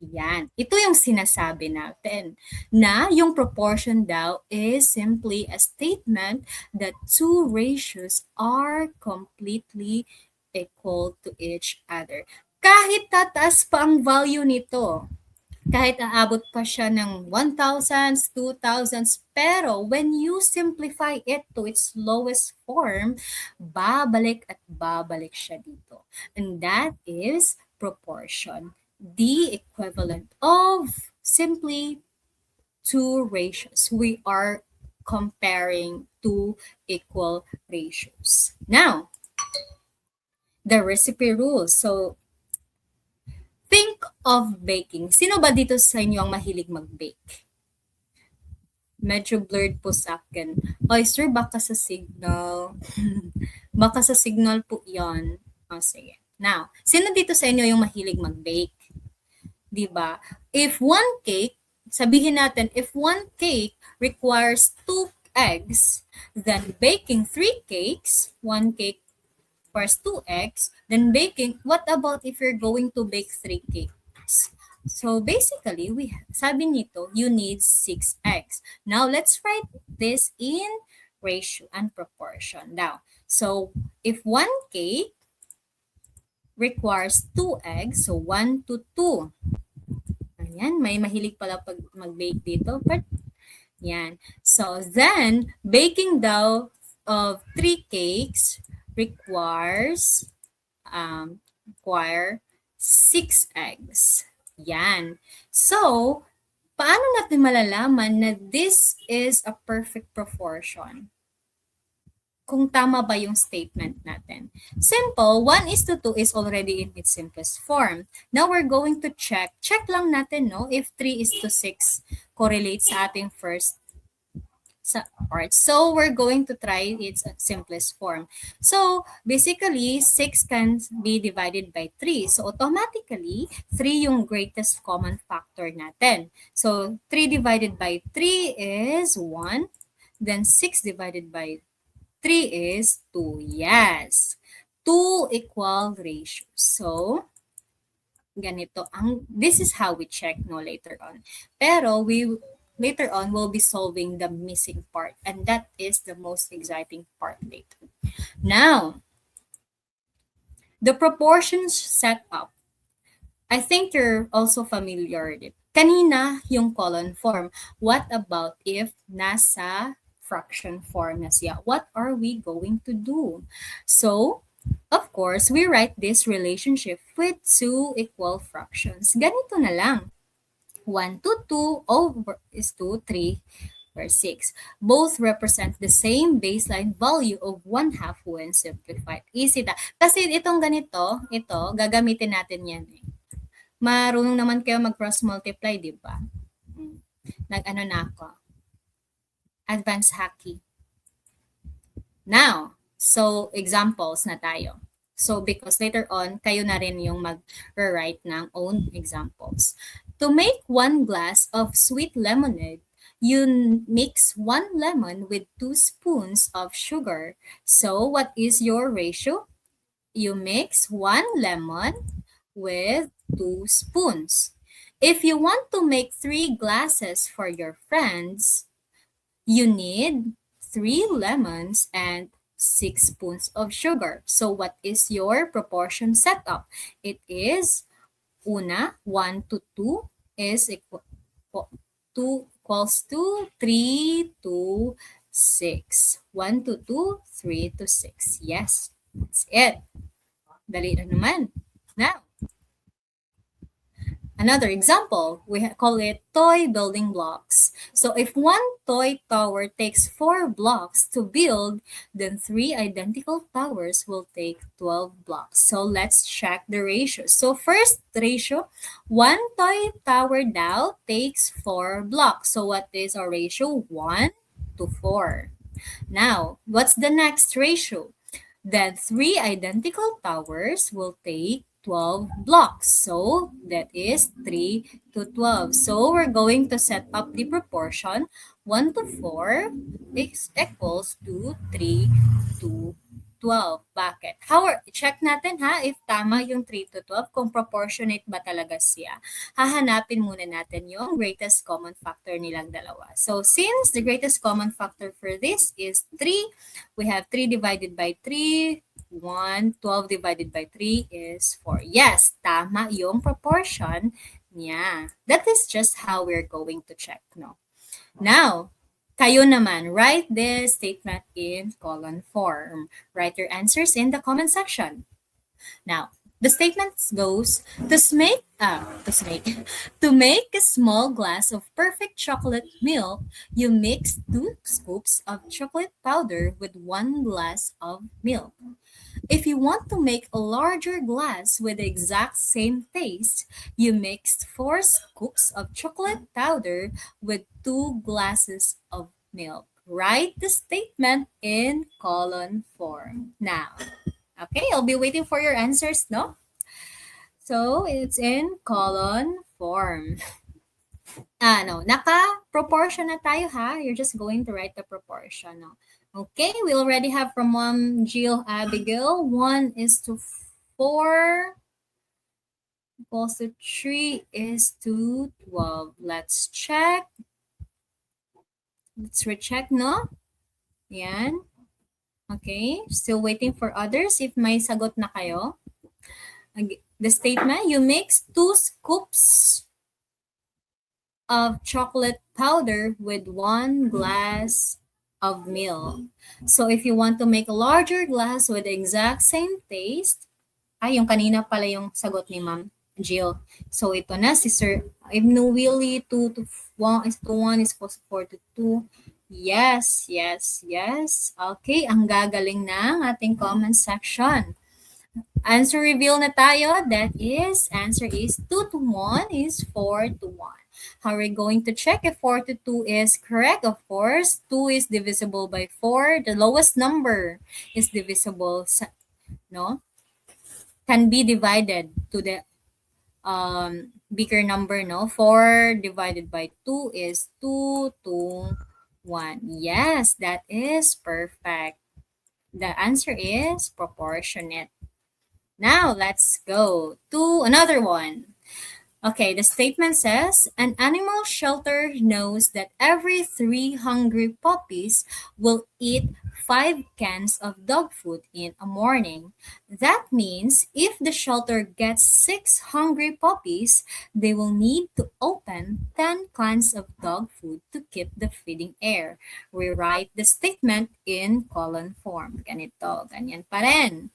Yan. Ito yung sinasabi natin na yung proportion daw is simply a statement that two ratios are completely equal to each other. Kahit tataas pa ang value nito, kahit aabot pa siya ng 1,000s, 2,000s, pero when you simplify it to its lowest form, babalik at babalik siya dito. And that is proportion. The equivalent of simply two ratios. We are comparing two equal ratios. Now, the recipe rules. So, think of baking. Sino ba dito sa inyo ang mahilig mag-bake? Medyo blurred po sa akin. Oy, sir, baka sa signal. Baka sa signal po yan. O, sige. Now, sino dito sa inyo yung mahilig mag-bake? Diba? If one cake, sabihin natin, if one cake requires 2 eggs, then baking 3 cakes, one cake requires 2 eggs, then baking, what about if you're going to bake 3 cakes? So basically, sabi nito, you need 6 eggs. Now let's write this in ratio and proportion. Now, so if one cake requires 2 eggs, so 1 to 2. Ayan, may mahilig pala pag mag-bake dito. But, yan. So then, baking dough of 3 cakes requires 6 eggs. Yan. So, paano natin malalaman na this is a perfect proportion? Kung tama ba yung statement natin. Simple, 1:2 is already in its simplest form. Now we're going to check. Check lang natin, no, if 3:6 correlates sa ating first part. So we're going to try its simplest form. So basically, 6 can be divided by 3. So automatically, 3 yung greatest common factor natin. So 3 divided by 3 is 1. Then 6 divided by 3 is 2. Yes. 2 equal ratios. So, ganito. This is how we check no later on. Pero later on we'll be solving the missing part. And that is the most exciting part later. Now, the proportions set up. I think you're also familiar with it. Kanina yung column form. What about if nasa fraction form na siya? What are we going to do? So, of course, we write this relationship with 2 equal fractions. Ganito na lang. 1 to 2 over is to 3 over 6. Both represent the same baseline value of 1/2 when simplified. Easy ta. Kasi itong ganito, ito, gagamitin natin yan eh. Marunong naman kayo mag-cross multiply, di ba? Nag-ano na ako. Advanced Hacky. Now, so examples na tayo. So because later on, kayo na rin yung mag-write ng own examples. To make 1 glass of sweet lemonade, you mix 1 lemon with 2 spoons of sugar. So what is your ratio? You mix 1 lemon with 2 spoons. If you want to make 3 glasses for your friends, you need 3 lemons and 6 spoons of sugar. So what is your proportion setup? It is 1 to 2 is equals to 3 to 6. 1 to 2, 3 to 6. Yes, that's it. Dali na naman. Now, another example, we call it toy building blocks. So if one toy tower takes 4 blocks to build, then 3 identical towers will take 12 blocks. So let's check the ratios. So first ratio, 1 toy tower now takes 4 blocks. So what is our ratio? 1 to 4. Now, what's the next ratio? Then 3 identical towers will take 12 blocks. So that is 3 to 12. So we're going to set up the proportion 1 to 4 is equals to 3 to 12. Bakit? Check natin ha if tama yung 3 to 12, kung proportionate ba talaga siya. Hahanapin muna natin yung greatest common factor nilang dalawa. So since the greatest common factor for this is 3, we have 3 divided by 3, 1, 12 divided by 3 is 4. Yes, tama yung proportion niya. That is just how we're going to check, no? Now, kayo naman, write this statement in column form. Write your answers in the comment section. Now, The statement goes to make a small glass of perfect chocolate milk, you mix 2 scoops of chocolate powder with 1 glass of milk. If you want to make a larger glass with the exact same taste, you mix 4 scoops of chocolate powder with 2 glasses of milk. Write the statement in column form. Now, okay, I'll be waiting for your answers, no? So, it's in column form. No, naka-proportion na tayo ha. You're just going to write the proportion, no? Okay, we already have from Mom Jill Abigail. 1:4 equals to 3:12. Let's check. Let's recheck, no? Yan. Okay, still waiting for others if may sagot na kayo. The statement, you mix 2 scoops of chocolate powder with 1 glass of milk. So if you want to make a larger glass with the exact same taste, yung kanina pala yung sagot ni Ma'am Jill. So ito na si Sir Ibn Willie, 2 to 1 is to 1 is equals to 4 to 2. Yes. Okay, ang gagaling ng ating comment section. Answer reveal na tayo. That is, answer is 2 to 1 is 4 to 1. How are we going to check if 4 to 2 is correct? Of course, 2 is divisible by 4. The lowest number is divisible, no? Can be divided to the bigger number, no? 4 divided by 2 is 2 to 1. Yes, that is perfect. The answer is proportionate. Now, let's go to another one. Okay, the statement says, an animal shelter knows that every 3 hungry puppies will eat 5 cans of dog food in a morning. That means if the shelter gets 6 hungry puppies, they will need to open 10 cans of dog food to keep the feeding air. We write the statement in column form. Ganito, ganyan pa rin.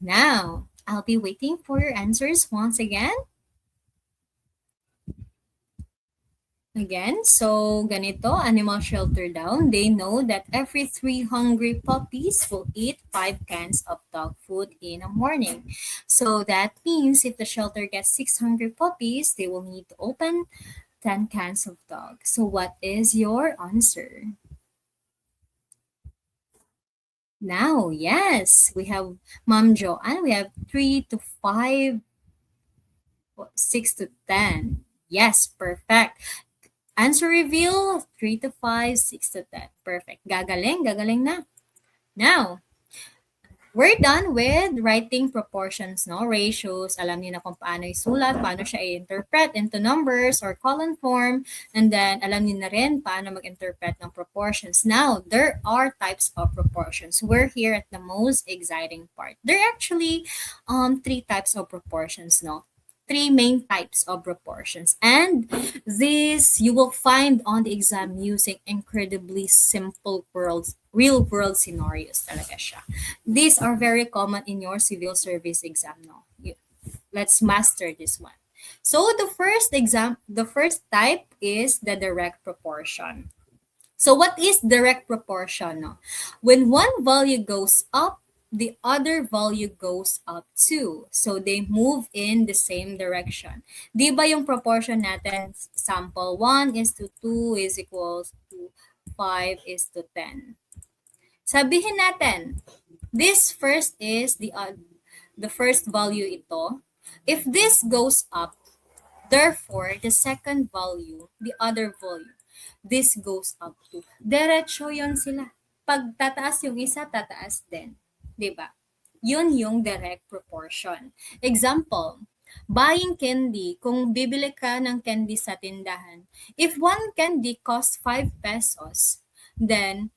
Now, I'll be waiting for your answers once again. Again, so ganito, animal shelter down. They know that every 3 hungry puppies will eat 5 cans of dog food in a morning. So that means if the shelter gets 6 hungry puppies, they will need to open 10 cans of dog. So what is your answer? Now, yes, we have Mom Joanne. We have 3 to 5, 6 to 10. Yes, perfect. Answer reveal, 3 to 5, 6 to 10. Perfect. Gagaling na. Now, we're done with writing proportions, no? Ratios. Alam niyo na kung paano isulat, paano siya i-interpret into numbers or column form. And then, alam niyo na rin paano mag-interpret ng proportions. Now, there are types of proportions. We're here at the most exciting part. There are actually 3 types of proportions, no? 3 main types of proportions. And this you will find on the exam using incredibly simple real world scenarios talaga siya. These are very common in your civil service exam, no? Let's master this one. So the first type is the direct proportion. So what is direct proportion, no? When one value goes up, the other value goes up too. So they move in the same direction. Di ba yung proportion natin, sample 1 is to 2 is equals to 5 is to 10. Sabihin natin, this first is the first value ito. If this goes up, therefore, the second value, the other value, this goes up to. Diretso yun sila. Pag tataas yung isa, tataas din. Diba? Yun yung direct proportion. Example, buying candy. Kung bibili ka ng candy sa tindahan, if one candy costs 5 pesos, then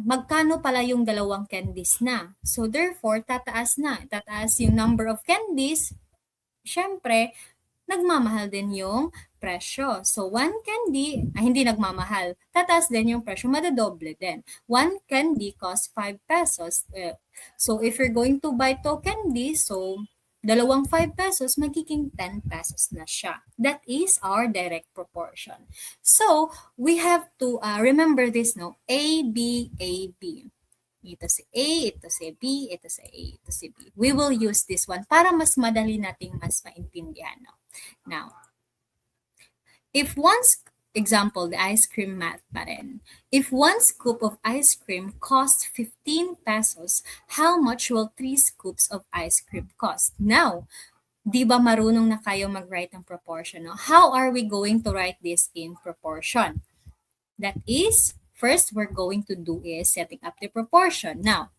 magkano pala yung dalawang candies na? So therefore, tataas na. Tataas yung number of candies. Syempre, nagmamahal din yung presyo. So, one candy, hindi nagmamahal. Tataas din yung presyo, madadoble din. One candy costs 5 pesos. So, if you're going to buy two candy, so, dalawang 5 pesos, magiging 10 pesos na siya. That is our direct proportion. So, we have to remember this, no? A, B, A, B. Ito si A, ito si B, ito si A, ito si B. We will use this one para mas madali nating mas maintindihan. No? Now, if example, the ice cream math pa rin. If one scoop of ice cream costs 15 pesos, how much will 3 scoops of ice cream cost? Now, di ba marunong na kayo mag-write ng proportion? No? How are we going to write this in proportion? That is, first we're going to do is setting up the proportion. Now,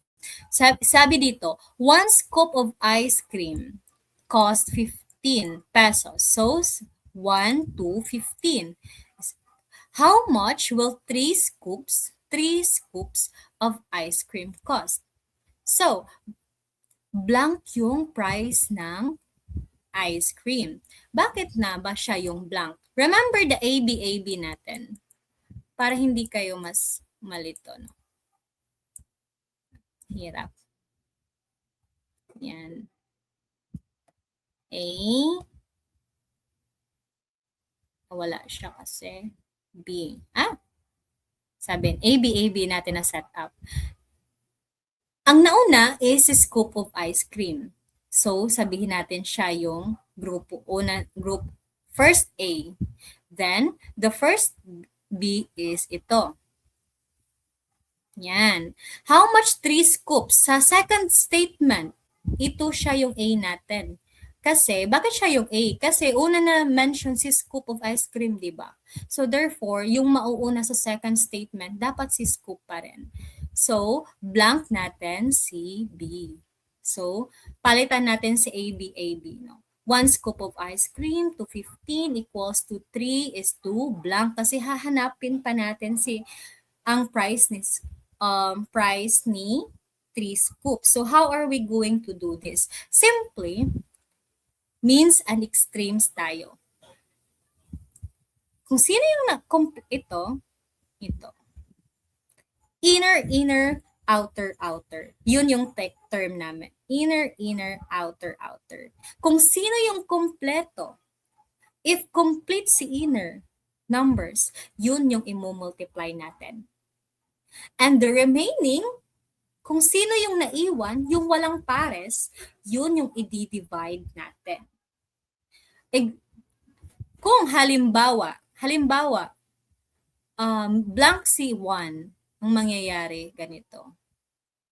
sabi dito, one scoop of ice cream cost 15 pesos. So, 1 to 15. How much will 3 scoops of ice cream cost? So, blank yung price ng ice cream. Bakit na ba siya yung blank? Remember the ABAB natin para hindi kayo mas malito. No? Hirap. Yan. A. Wala siya kasi. B. Sabihin, ABAB natin na setup. Ang nauna is scoop of ice cream. So, sabihin natin siya yung group first A. Then, the first B is ito. Yan. How much 3 scoops? Sa second statement, ito siya yung A natin. Kasi, bakit siya yung A? Kasi una na mention si scoop of ice cream, di ba? So, therefore, yung mauuna sa second statement, dapat si scoop pa rin. So, blank natin si B. So, palitan natin si A, B, A, B. No? 1 scoop of ice cream to 15 equals to 3 is 2 blank. Kasi hahanapin pa natin ang price ni 3 scoops. So, how are we going to do this? Simply, means and extremes tayo. Kung sino yung ito. Inner, outer. Yun yung term namin. Inner, outer. Kung sino yung kompleto, if complete si inner numbers, yun yung i-multiply natin. And the remaining, kung sino yung naiwan, yung walang pares, yun yung i-divide natin. Kung halimbawa, blank C1, ang mangyayari ganito.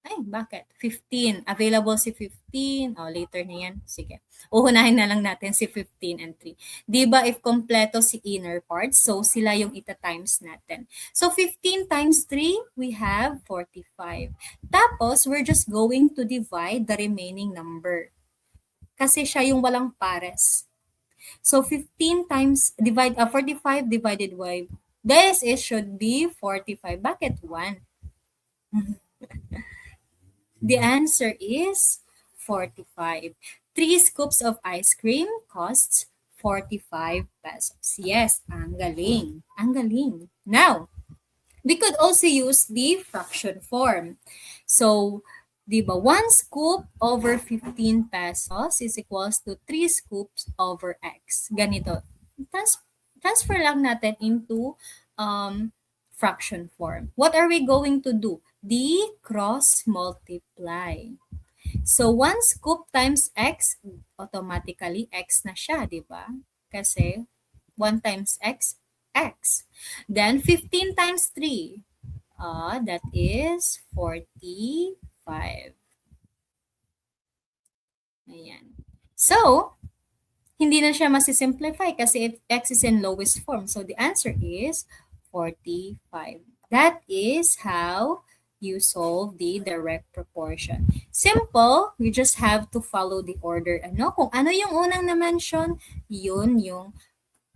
Ay, bakit? 15. Available si 15. Later na yan. Sige. Uhunahin na lang natin si 15 and 3. Diba if kompleto si inner part, so sila yung ita-times natin. So 15 times 3, we have 45. Tapos, we're just going to divide the remaining number. Kasi siya yung walang pares. So 15 times 45 divided by this should be 45. Bakit 1? The answer is 45. 3 scoops of ice cream costs 45 pesos. Yes, ang galing. Now, we could also use the fraction form. So, diba, 1 scoop over 15 pesos is equals to 3 scoops over x. Ganito. Transfer lang natin into fraction form. What are we going to do? The cross multiply. So, 1 scoop times x, automatically x na siya, di ba? Kasi 1 times x, x. Then, 15 times 3, that is 45. Ayan. So, hindi na siya masisimplify kasi x is in lowest form. So, the answer is 45. That is how you solve the direct proportion. Simple, you just have to follow the order. Kung ano yung unang na-mention, yun yung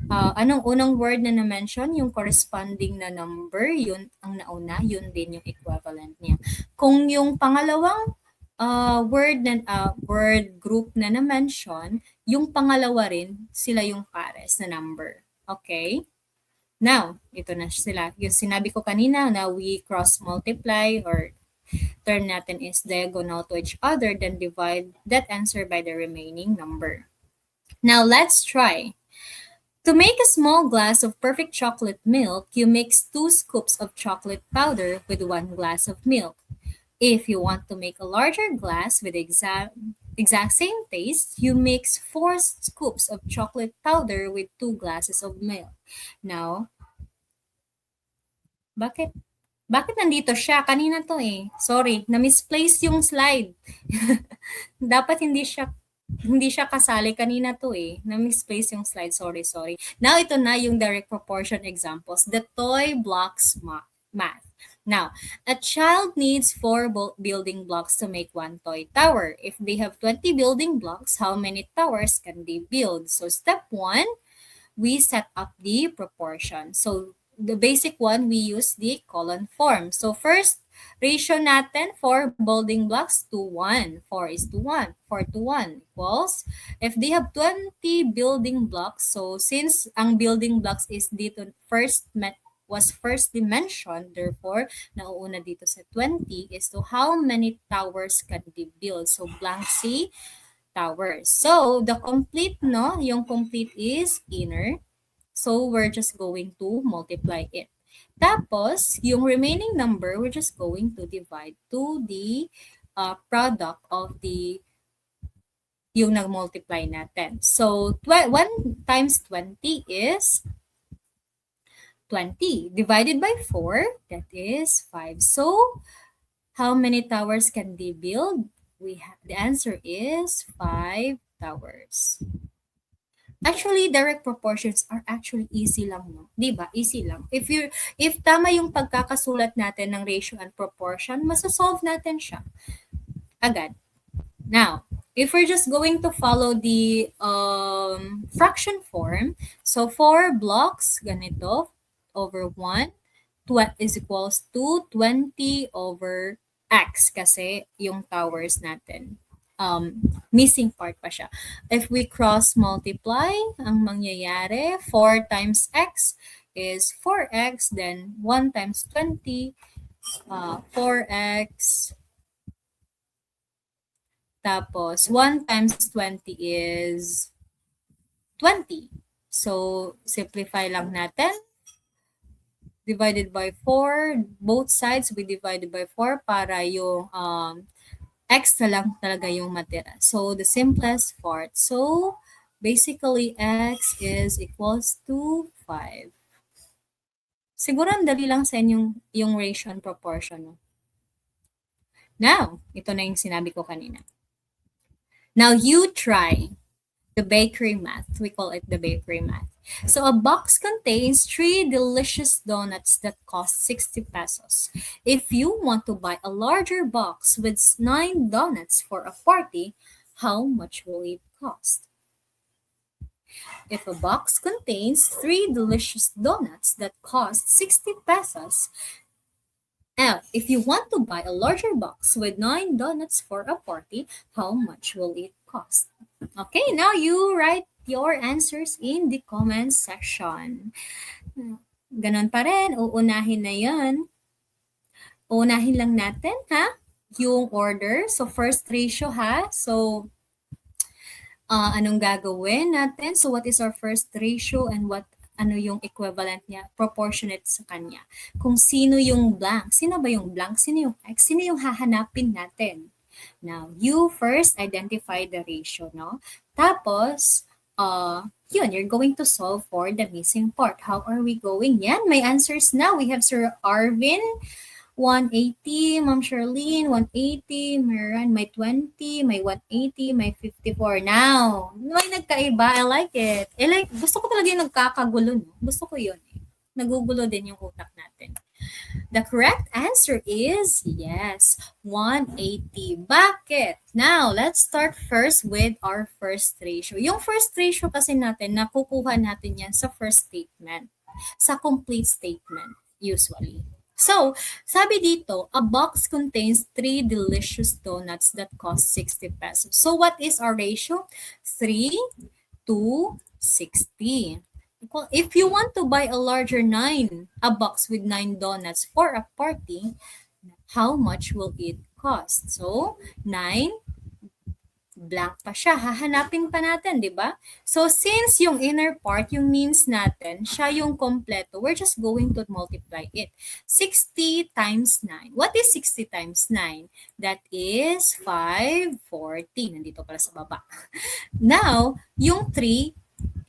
anong unang word na na-mention, yung corresponding na number, yun ang nauna, yun din yung equivalent niya. Kung yung pangalawang word group na na-mention, yung pangalawa rin, sila yung pares na number. Okay? Now, ito na sila. Yung sinabi ko kanina na we cross-multiply or term natin is diagonal to each other, then divide that answer by the remaining number. Now, let's try. To make a small glass of perfect chocolate milk, you mix 2 scoops of chocolate powder with 1 glass of milk. If you want to make a larger glass with exact same taste, you mix 4 scoops of chocolate powder with 2 glasses of milk. Now, bakit? Bakit nandito siya? Kanina to eh. Sorry, na-misplace yung slide. Dapat hindi siya kasali kanina to eh. Na-misplace yung slide. Sorry. Now, ito na yung direct proportion examples. The toy blocks math. Now, a child needs 4 building blocks to make 1 toy tower. If they have 20 building blocks, how many towers can they build? So, step 1, we set up the proportion. So, the basic one, we use the column form. So, first, ratio natin for building blocks to 1. 4 is to 1. 4 to 1 equals, if they have 20 building blocks, so since ang building blocks is dito was firstly mentioned, therefore, nauuna dito sa 20 is to how many towers can they build. So, blank C, towers. So, the complete, no? Yung complete is inner. So, we're just going to multiply it. Tapos, yung remaining number, we're just going to divide to the product of the yung nag-multiply natin. So, 1 times 20 is 20. Divided by 4, that is 5. So, how many towers can they build? The answer is 5 towers. Actually, direct proportions are actually easy lang, no? Diba? Easy lang. If tama yung pagkakasulat natin ng ratio and proportion, masasolve natin siya agad. Now, if we're just going to follow the fraction form, so 4 blocks, ganito, over 1, is equals to 20 over x kasi yung towers natin. Missing part pa siya. If we cross multiply, ang mangyayari, 4 times x is 4x, then 1 times 20, 4x, tapos 1 times 20 is 20. So, simplify lang natin. Divided by 4, both sides we divided by 4 para yung x na lang talaga yung matira. So, the simplest part. So, basically, x is equals to 5. Siguro ang dali lang sa inyong yung ratio and proportion. No? Now, ito na yung sinabi ko kanina. Now, you try the bakery math. We call it the bakery math. So a box contains 3 delicious donuts that cost 60 pesos. If you want to buy a larger box with 9 donuts for a party, how much will it cost? If a box contains 3 delicious donuts that cost 60 pesos, if you want to buy a larger box with 9 donuts for a party, how much will it cost? Okay, now you write your answers in the comment section. Ganon pa rin, uunahin na yan. Uunahin lang natin, ha? Yung order. So, first ratio, ha? So, anong gagawin natin? So, what is our first ratio and ano yung equivalent niya, proportionate sa kanya? Kung sino yung blank. Sino ba yung blank? Sino yung x? Sino yung hahanapin natin? Now, you first identify the ratio, no? Tapos, yun, you're going to solve for the missing part. How are we going? Yan, may answers now. We have Sir Arvin, 180, Ma'am Charlene, 180, Maran, may 20, may 180, may 54. Now, may nagkaiba. I like it. Gusto ko talaga yung nagkakagulo, no? Gusto ko yun. Nagugulo din yung utak natin. The correct answer is yes, 180. Bakit? Now, let's start first with our first ratio. Yung first ratio kasi natin, nakukuha natin yan sa first statement, sa complete statement, usually. So, sabi dito, a box contains 3 delicious donuts that cost 60 pesos. So, what is our ratio? 3 to 60. If you want to buy a larger a box with 9 donuts for a party, how much will it cost? So, 9 blank pa siya. Hahanapin pa natin, di ba? So, since yung inner part, yung means natin, siya yung kompleto, we're just going to multiply it. 60 times 9. What is 60 times 9? That is 540. Nandito pala sa baba. Now, yung 3,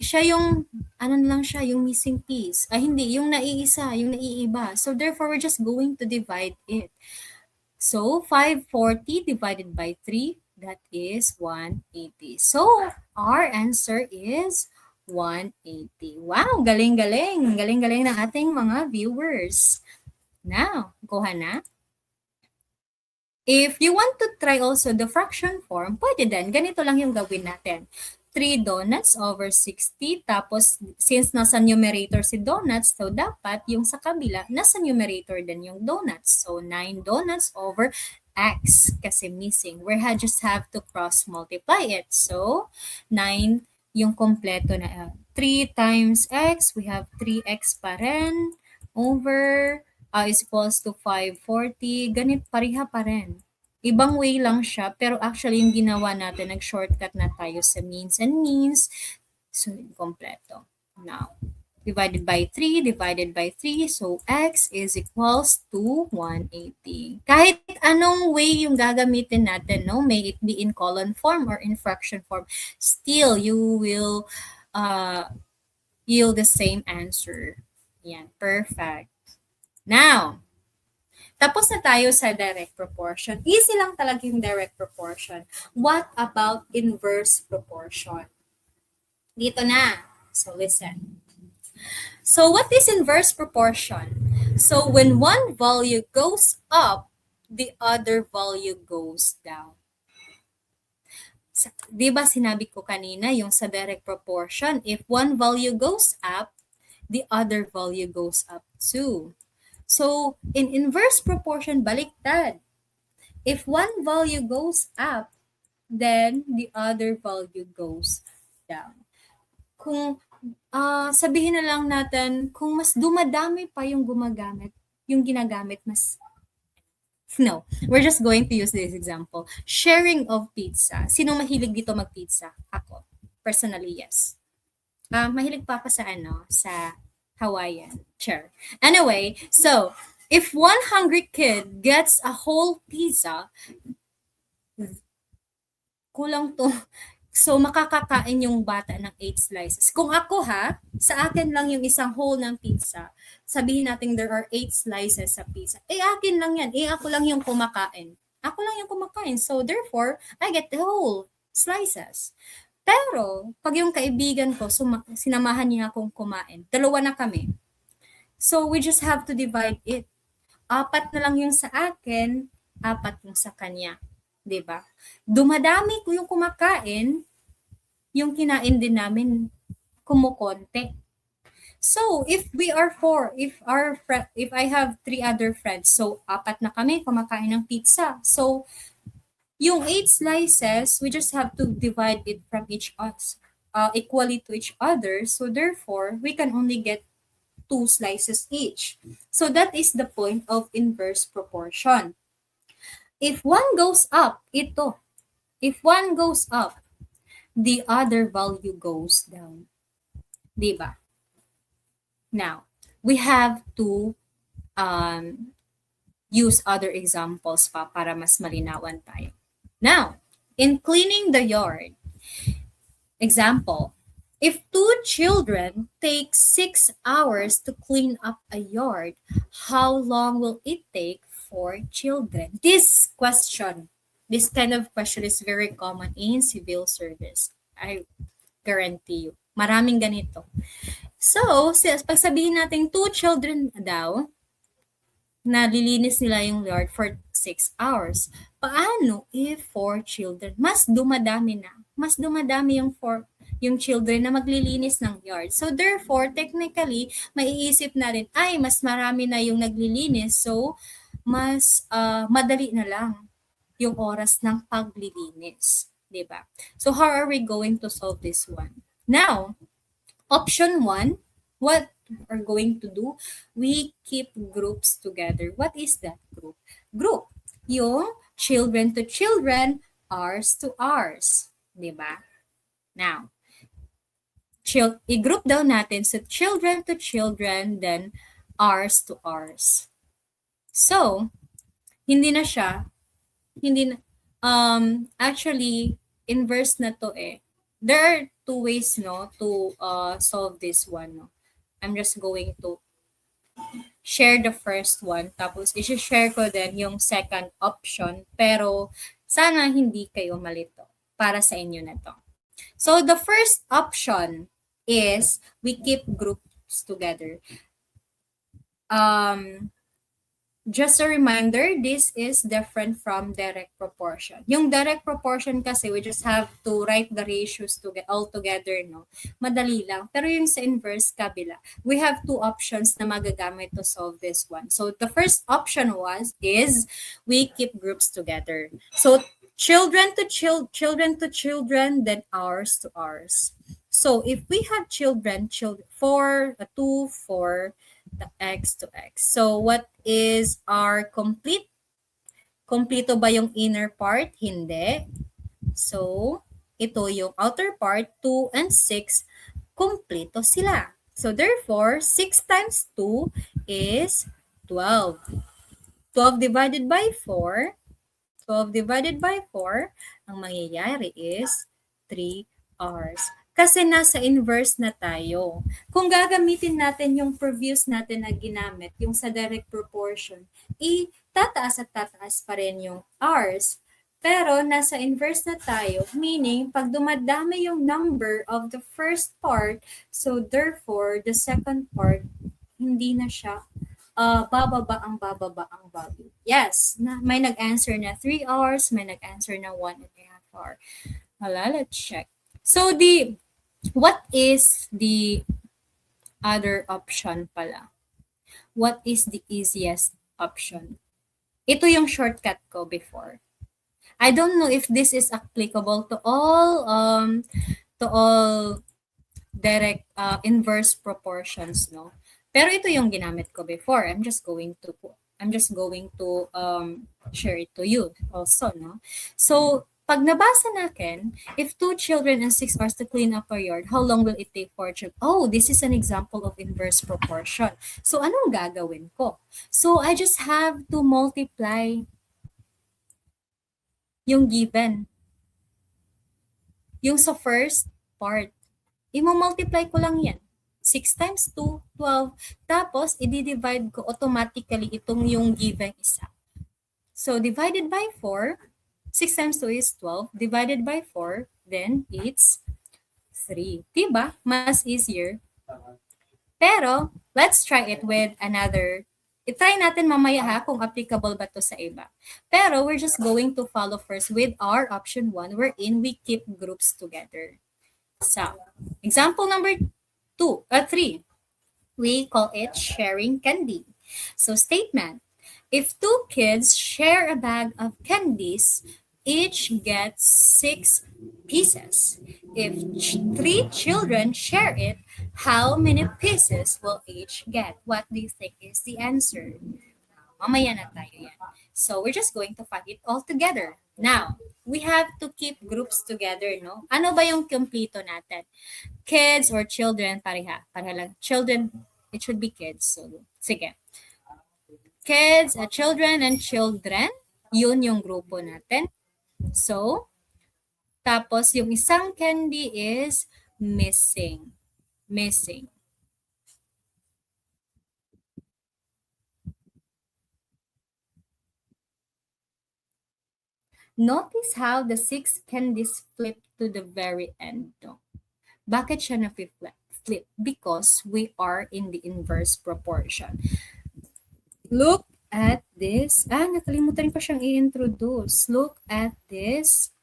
siya yung, ano lang siya, yung missing piece. Hindi, yung naiisa, yung naiiba. So, therefore, we're just going to divide it. So, 540 divided by 3, that is 180. So, our answer is 180. Wow, galing-galing. Galing-galing ng ating mga viewers. Now, kuha na. If you want to try also the fraction form, pwede din. Ganito lang yung gawin natin. 3 donuts over 60. Tapos, since nasa numerator si donuts, so dapat yung sa kabila, nasa numerator din yung donuts. So, 9 donuts over x kasi missing. We just have to cross multiply it. So, 9 yung kompleto na 3 times x, we have 3x pa rin over is equals to 540. Ganit pareha pa rin. Ibang way lang siya, pero actually yung ginawa natin, nag-shortcut na tayo sa means and means. So, kompleto. Now, divided by 3, divided by 3. So, x is equals to 180. Kahit anong way yung gagamitin natin, no? May it be in column form or in fraction form, still you will yield the same answer. Yan, perfect. Now, tapos na tayo sa direct proportion. Easy lang talaga yung direct proportion. What about inverse proportion? Dito na. So, listen. So, what is inverse proportion? So, when one value goes up, the other value goes down. Di ba sinabi ko kanina yung sa direct proportion, if one value goes up, the other value goes up too. So, in inverse proportion, baliktad. If one value goes up, then the other value goes down. Kung sabihin na lang natin, kung mas dumadami pa yung ginagamit, mas... No, we're just going to use this example. Sharing of pizza. Sino mahilig dito mag-pizza? Ako. Personally, yes. Mahilig pa ako sa Hawaiian. Sure. Anyway, so if one hungry kid gets a whole pizza, kulang to. So, makakakain yung bata ng 8 slices. Kung ako sa akin lang yung isang whole ng pizza, sabihin natin there are 8 slices sa pizza. Akin lang yan. Ako lang yung kumakain. Ako lang yung kumakain. So, therefore, I get the whole slices. Pero, pag yung kaibigan ko, sinamahan niya akong kumain. 2 na kami. So, we just have to divide it. 4 na lang yung sa akin, 4 yung sa kanya. 'Di ba? Dumadami ko yung kumakain, yung kinain din namin kumukonti. So, if we are 4, if I have 3 other friends, so 4 na kami kumakain ng pizza. So, yung 8 slices, we just have to divide it from equally to each other. So, therefore, we can only get 2 slices each. So, that is the point of inverse proportion. If one goes up, ito. If one goes up, the other value goes down. Diba? Now, we have to use other examples pa para mas malinawan tayo. Now, in cleaning the yard, example, if 2 children take 6 hours to clean up a yard, how long will it take 4 children? This kind of question is very common in civil service. I guarantee you. Maraming ganito. So, pag sabihin natin 2 children daw, nalilinis nila yung yard for 6 hours. Paano if 4 children? Mas dumadami yung yung children na maglilinis ng yard. So therefore, technically, maiisip na rin, ay, mas marami na yung naglilinis. So, mas madali na lang yung oras ng paglilinis. Diba? So how are we going to solve this one? Now, option 1, what we're going to do, we keep groups together. What is that group? Group, yung children to children, ours to ours. Diba? Now, i-group daw natin sa children to children, then ours to ours. So, hindi na siya, hindi na, actually, inverse na to eh. There are two ways, no, to solve this one, no. I'm just going to share the first one, tapos i-share ko din yung second option, pero sana hindi kayo malito para sa inyo na to. So, the first option is we keep groups together. Just a reminder, this is different from direct proportion. Yung direct proportion kasi, we just have to write the ratios all together, no? Madali lang. Pero yung sa inverse, kabila. We have two options na magagamit to solve this one. So, the first option is we keep groups together. So, children to children, then ours to ours. So, if we have children, 4, 2, 4, the x to x. So, what is our complete? Kompleto ba yung inner part? Hindi. So, ito yung outer part, 2 and 6, kompleto sila. So, therefore, 6 times 2 is 12. 12 divided by 4, 12 divided by 4, ang mangyayari is 3 hours. Kasi nasa inverse na tayo. Kung gagamitin natin yung previous natin na ginamit, yung sa direct proportion, tataas at tataas pa rin yung hours. Pero nasa inverse na tayo, meaning pag dumadami yung number of the first part, so therefore, the second part, hindi na siya bababa ang value. Yes, may nag-answer na 3 hours, may nag-answer na 1.5 hour. Hala, let's check. So, what is the other option pala? What is the easiest option? Ito yung shortcut ko before. I don't know if this is applicable to all direct inverse proportions, no? Pero ito yung ginamit ko before. I'm just going to share it to you also, no? So, pag nabasa natin, if 2 children and 6 hours to clean up our yard, how long will it take for children? Oh, this is an example of inverse proportion. So, anong gagawin ko? So, I just have to multiply yung given. Yung sa first part. I-multiply ko lang yan. 6 times 2, 12. Tapos, i-divide ko automatically itong yung given isa. So, divided by 4, 6 times 2 is 12. Divided by 4, then it's 3. Diba? Mas easier. Pero, let's try it with another. I-try natin mamaya ha kung applicable ba to sa iba. Pero, we're just going to follow first with our option 1 wherein we keep groups together. So, example number 3. We call it sharing candy. So, statement. If 2 kids share a bag of candies, each gets 6 pieces. If 3 children share it, how many pieces will each get? What do you think is the answer? Mamaya na tayo yan. So, we're just going to find it all together. Now, we have to keep groups together, no? Ano ba yung kompleto natin? Kids or children, pareha lang. Children, it should be kids. So, sige. Kids, children, and children, yun yung grupo natin. So, tapos yung isang candy is missing. Notice how the 6 candies flip to the very end. No? Bakit siya na-flip? Because we are in the inverse proportion. Look at this. Nakalimutan ko siyang i-introduce. Look at this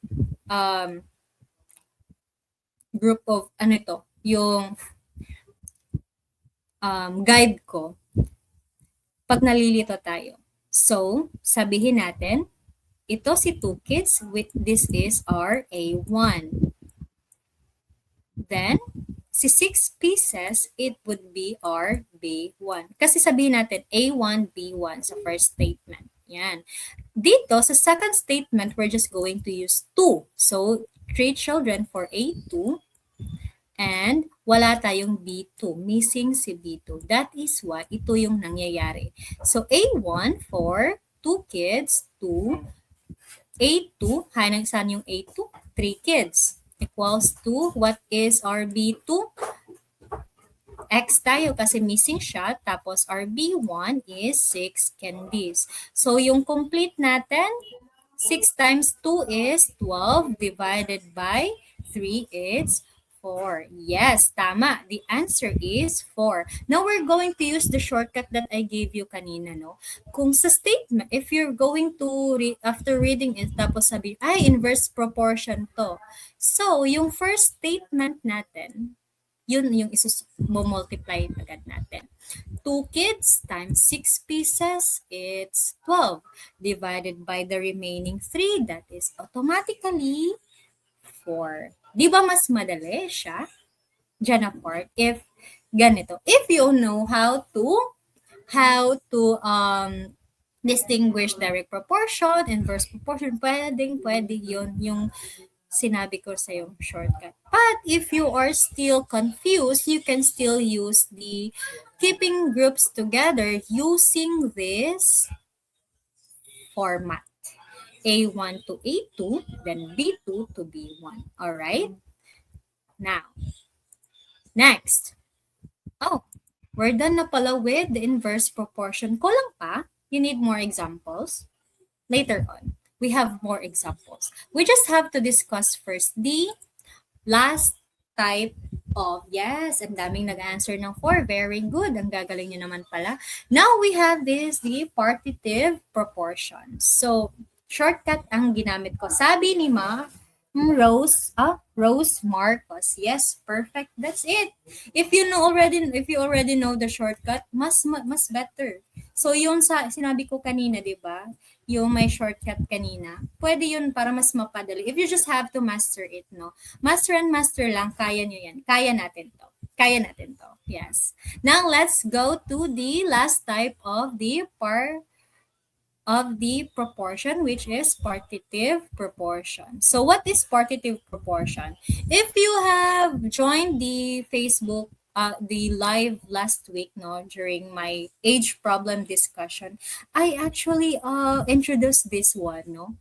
group of, ano ito, yung guide ko pag nalilito tayo. So, sabihin natin, ito si 2 kids, this is our A1. Then, si 6 pieces, it would be our B1. Kasi sabihin natin, A1, B1 sa first statement. Yan. Dito, sa second statement, we're just going to use 2. So, 3 children for A2. And wala tayong B2. Missing si B2. That is why ito yung nangyayari. So, A1 for 2 kids, 2. A2, saan yung A2? 3 kids. Equals to, what is our B2? X tayo kasi missing siya. Tapos our B1 is 6 candies. So, yung complete natin, 6 times 2 is 12 divided by 3 is 4. Yes, tama. The answer is 4. Now, we're going to use the shortcut that I gave you kanina, no? Kung sa statement, if you're going to, after reading it, tapos sabi, ay, inverse proportion to. So, yung first statement natin, yun yung multiply agad natin. 2 kids times 6 pieces, it's 12. Divided by the remaining 3, that is automatically 4. Di ba mas madali siya? Diyan na part. If ganito. If you know how to distinguish direct proportion, inverse proportion, pwede yun yung sinabi ko sa yung shortcut. But if you are still confused, you can still use the keeping groups together using this format. A1 to A2, then B2 to B1. All right? Now, next. Oh, we're done na pala with the inverse proportion. Kulang pa? You need more examples? Later on, we have more examples. We just have to discuss first the last type of, yes, ang daming nag-answer ng 4. Very good. Ang gagaling nyo naman pala. Now, we have the partitive proportions. So, shortcut ang ginamit ko. Sabi ni Rose Marcos. Yes, perfect. That's it. If you already know the shortcut, mas better. So yung sinabi ko kanina, 'di ba? Yung may shortcut kanina. Pwede yun para mas mapadali. If you just have to master it, no. Master and master lang, kaya nyo yan. Kaya natin to. Yes. Now let's go to the last type of the proportion, which is partitive proportion. So what is partitive proportion? If you have joined the Facebook, the live last week, no, during my age problem discussion, I actually introduced this one, no.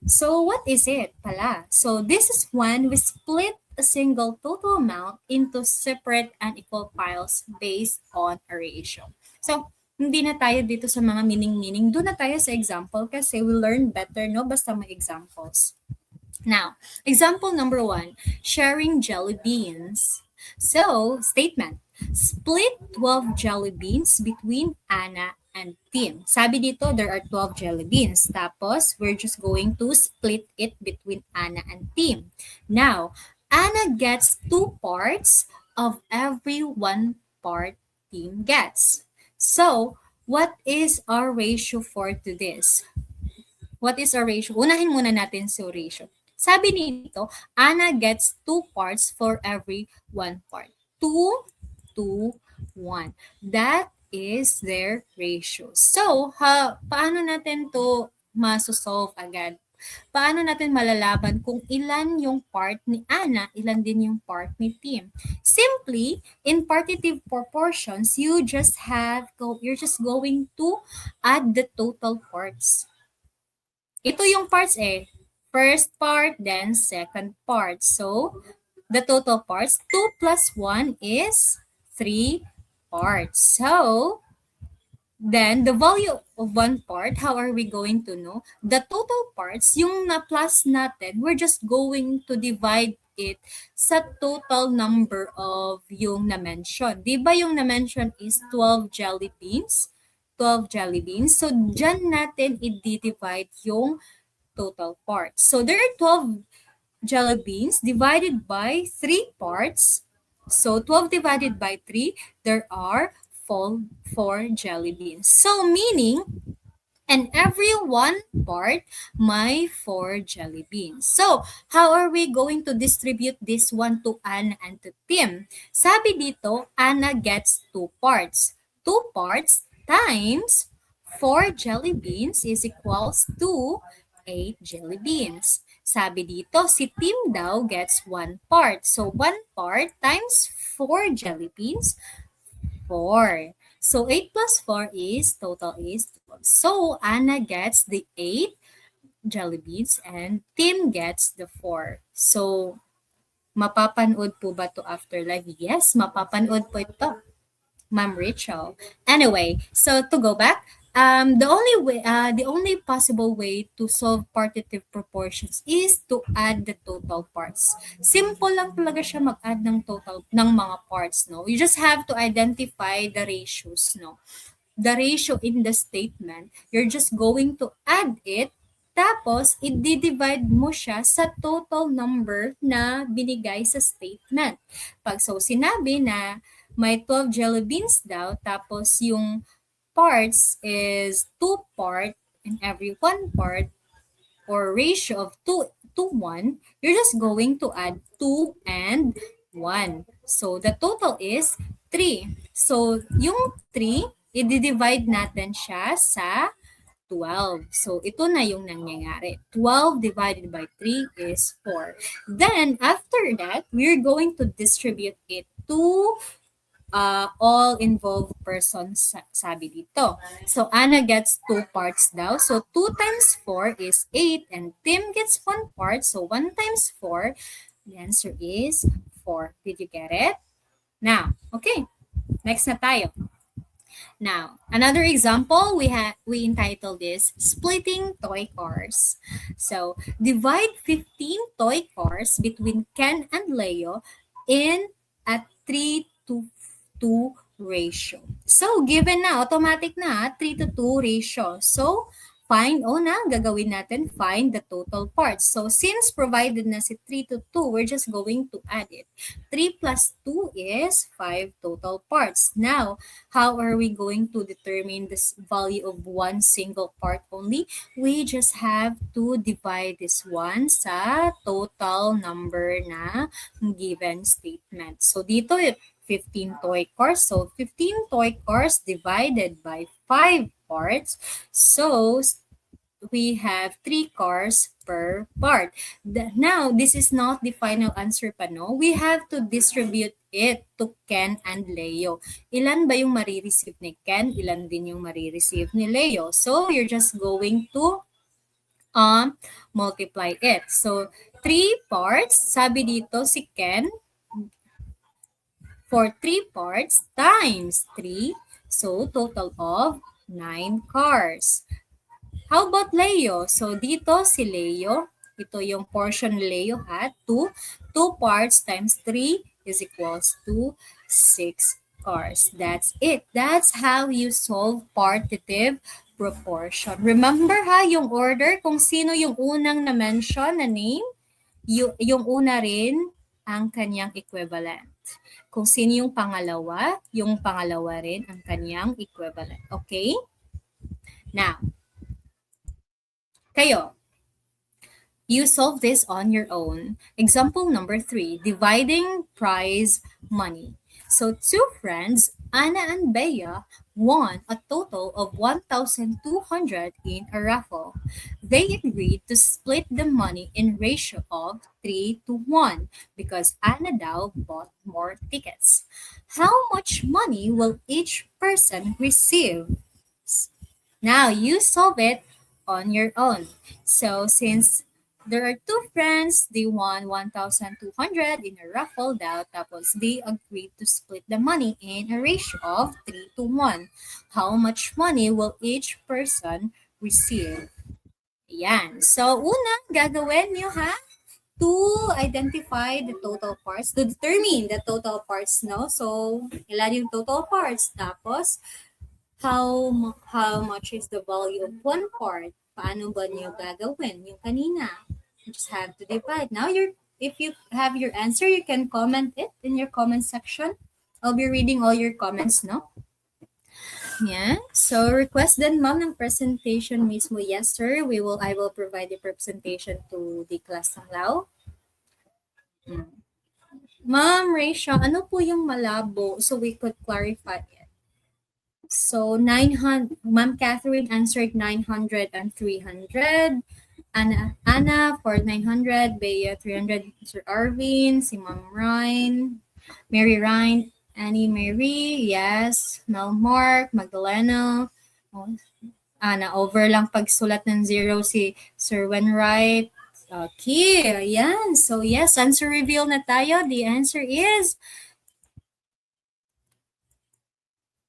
So what is it pala? So this is when we split a single total amount into separate and equal piles based on a ratio. So hindi na tayo dito sa mga meaning. Doon na tayo sa example kasi we learn better, no? Basta may examples. Now, example number 1, sharing jelly beans. So, statement, split 12 jelly beans between Anna and Tim. Sabi dito, there are 12 jelly beans. Tapos, we're just going to split it between Anna and Tim. Now, Anna gets 2 parts of every 1 part Tim gets. So, what is our ratio for to this? What is our ratio? Unahin muna natin sa ratio. Sabi nito, Anna gets 2 parts for every 1 part. 2, 2, 1. That is their ratio. So, paano natin to masosolve agad? Paano natin malalaman kung ilan yung part ni Anna, ilan din yung part ni Tim? Simply, in partitive proportions, you're just going to add the total parts. Ito yung parts First part, then second part. So, the total parts, 2 plus 1 is 3 parts. So, then, the value of 1 part, how are we going to know? The total parts, yung na-plus natin, we're just going to divide it sa total number of yung na-mention. Di ba yung na-mention is 12 jelly beans? 12 jelly beans. So, dyan natin i-divide yung total parts. So, there are 12 jelly beans divided by 3 parts. So 12 divided by 3, there are 4 jelly beans. So meaning, and every one part may 4 jelly beans. So, how are we going to distribute this one to Anna and to Tim? Sabi dito, Anna gets 2 parts. 2 parts times 4 jelly beans is equals to 8 jelly beans. Sabi dito, si Tim daw gets 1 part. So, 1 part times 4 jelly beans, 4. So 8 plus 4 is total is 12. So Anna gets the 8 jelly beans and Tim gets the 4. So mapapanood po ba to after live? Yes, mapapanood po ito, Ma'am Rachel. Anyway, so to go back, the only possible way to solve partitive proportions is to add the total parts. Simple lang talaga siya mag-add ng total ng mga parts, no? You just have to identify the ratios, no? The ratio in the statement, you're just going to add it, tapos i-divide mo siya sa total number na binigay sa statement. Pag so sinabi na may 12 jelly beans daw, tapos yung parts is 2 part and every 1 part or ratio of 2 to 1, you're just going to add 2 and 1. So the total is 3. So yung 3, i-divide natin siya sa 12. So ito na yung nangyayari. 12 divided by 3 is 4. Then after that, we're going to distribute it to all involved persons, sabi dito. So, Anna gets 2 parts daw. So, 2 times 4 is 8 and Tim gets 1 part. So, 1 times 4, the answer is 4. Did you get it? Now, okay. Next na tayo. Now, another example, we entitled this splitting toy cars. So, divide 15 toy cars between Ken and Leo in a 3 to 2 ratio. So, given na, automatic na, 3 to 2 ratio. So, gagawin natin, find the total parts. So, since provided na si 3 to 2, we're just going to add it. 3 plus 2 is 5 total parts. Now, how are we going to determine this value of one single part only? We just have to divide this one sa total number na given statement. So, dito 15 toy cars. So, 15 toy cars divided by 5 parts. So, we have 3 cars per part. Now, this is not the final answer pa, no? We have to distribute it to Ken and Leo. Ilan ba yung marireceive ni Ken? Ilan din yung marireceive ni Leo? So, you're just going to multiply it. So, 3 parts. Sabi dito si Ken, for 3 parts times 3. So, total of 9 cars. How about Leo? So, dito si Leo, ito yung portion Leo had, 2. 2 parts times 3 is equals to 6 cars. That's it. That's how you solve partitive proportion. Remember ha, yung order, kung sino yung unang na-mention na name, yung una rin ang kanyang equivalent. Kung sino yung pangalawa rin ang kanyang equivalent. Okay? Now, kayo, you solve this on your own. Example number 3, dividing prize money. So 2 friends, Anna and Bea, won a total of 1,200 in a raffle. They agreed to split the money in ratio of 3 to 1 because Anna daw bought more tickets. How much money will each person receive? Now you solve it on your own. So since there are 2 friends, they won 1,200 in a raffle daw, tapos they agreed to split the money in a ratio of 3 to 1. How much money will each person receive? Yan. So una, gagawin nyo ha, to identify the total parts, to determine the total parts, no? So, ilan yung total parts? Tapos, how much is the value of one part? Paano ba niyo gagawin? Yung kanina. You just have to divide. Now, if you have your answer, you can comment it in your comment section. I'll be reading all your comments, no? Yeah. So, request then, ma'am, ng presentation mismo. Yes, sir. I will provide the presentation to the class ng Lao. Ma'am Raisha, ano po yung malabo so we could clarify it? So, 900, Ma'am Catherine answered 900 and 300. Anna for 900, Bea 300, Sir Arvin, si Ma'am Ryan, Mary Ryan, Annie Mary, yes, Mel Mark, Magdalena, oh, na-over lang pagsulat ng zero si Sir Wenright. Okay, ayan. So, yes, answer reveal na tayo. The answer is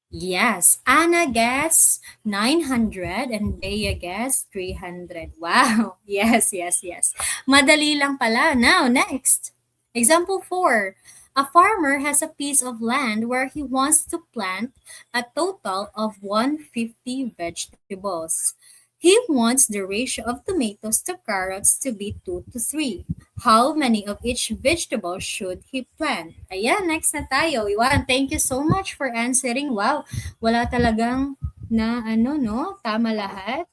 yes. Anna gets 900 and Bea gets 300. Wow. Yes, yes, yes. Madali lang pala. Now, next. Example 4. A farmer has a piece of land where he wants to plant a total of 150 vegetables. He wants the ratio of tomatoes to carrots to be 2 to 3. How many of each vegetable should he plant? Ayan, next na tayo. Iwan, thank you so much for answering. Wow, wala talagang na no? Tama lahat.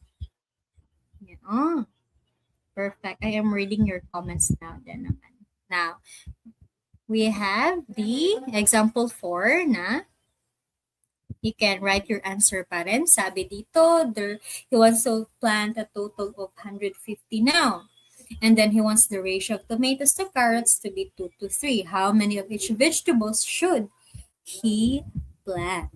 Yeah. Oh, perfect. I am reading your comments now then naman. Now, we have the example 4 na you can write your answer pa rin. Sabi dito, he wants to plant a total of 150 now. And then he wants the ratio of tomatoes to carrots to be 2 to 3. How many of each vegetables should he plant?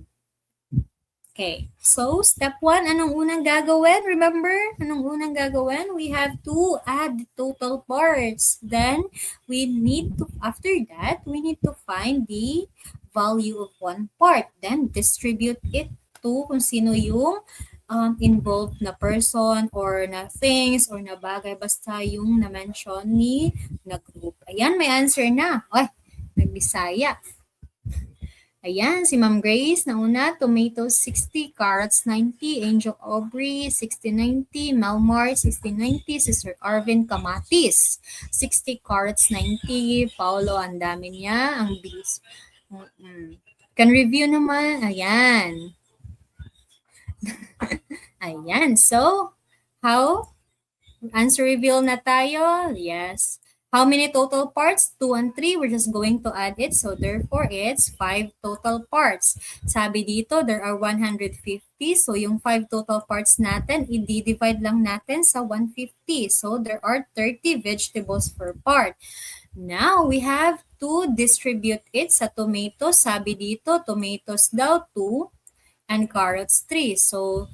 Okay, so step 1, anong unang gagawin? Remember, anong unang gagawin? We have to add the total parts. Then, we need to, after that, we need to find the value of one part. Then, distribute it to kung sino yung involved na person or na things or na bagay. Basta yung na-mention ni na group. Ayan, may answer na. Ay, nagbisaya. Ayan, si Ma'am Grace, nauna, tomatoes 60, carrots 90, Angel Aubrey 60-90, Melmar 60-90, si Sir Arvin Kamatis 60, carrots 90, Paolo, ang dami niya, ang bilis. Can review naman, ayan. Ayan, so, how? Answer reveal na tayo, yes. How many total parts? 2 and 3. We're just going to add it. So, therefore, it's 5 total parts. Sabi dito, there are 150. So, yung 5 total parts natin, i-divide lang natin sa 150. So, there are 30 vegetables per part. Now, we have to distribute it sa tomatoes. Sabi dito, tomatoes daw 2 and carrots 3. So,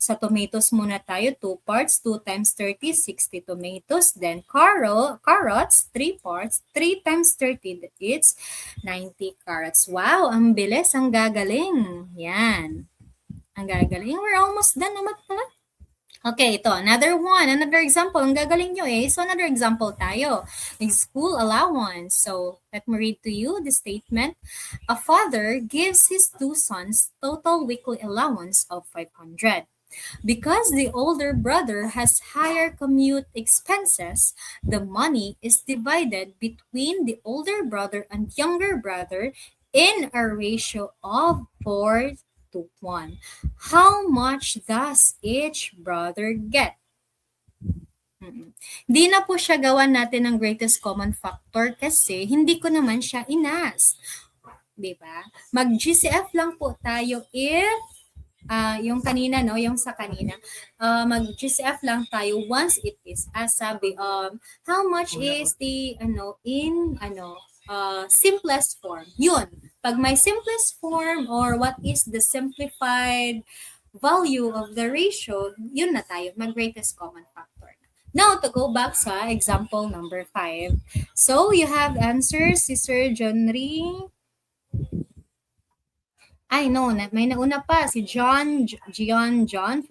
sa tomatoes muna tayo, 2 parts, 2 times 30, 60 tomatoes. Then carrots, 3 parts, 3 times 30, it's 90 carrots. Wow, ang bilis, ang gagaling. Yan. Ang gagaling. We're almost done naman pala. Okay, ito, another one, another example. Ang gagaling nyo eh. So, another example tayo. School allowance. So, let me read to you the statement. A father gives his 2 sons total weekly allowance of 500. Because the older brother has higher commute expenses, the money is divided between the older brother and younger brother in a ratio of 4 to 1. How much does each brother get? Di na po siya gawan natin ng greatest common factor kasi hindi ko naman siya inas. Diba? Mag-GCF lang po tayo if yung kanina, no, yung sa kanina, mag-GCF lang tayo once it is, as sabi, how much is the, simplest form. Yun. Pag may simplest form or what is the simplified value of the ratio, yun na tayo, mag-greatest common factor. Now, to go back sa example number 5. So, you have answers, si Sir John Ring. Ay, no, may nauna pa. Si John, 400,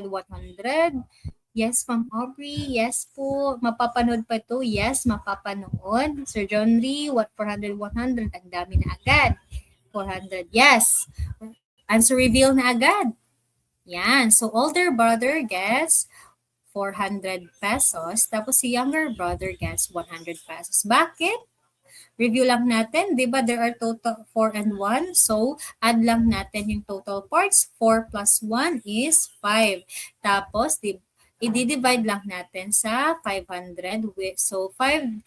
100. Yes, Ma'am Aubrey. Yes po. Mapapanood pa to. Yes, mapapanood. Sir John Lee, 400, 100. Ang dami na agad. 400. Yes. Answer reveal na agad. Yan. So, older brother gets 400 pesos. Tapos si younger brother gets 100 pesos. Bakit? Review lang natin, di ba there are total 4 and 1. So, add lang natin yung total parts. 4 plus 1 is 5. Tapos, i-divide lang natin sa 500. So, 500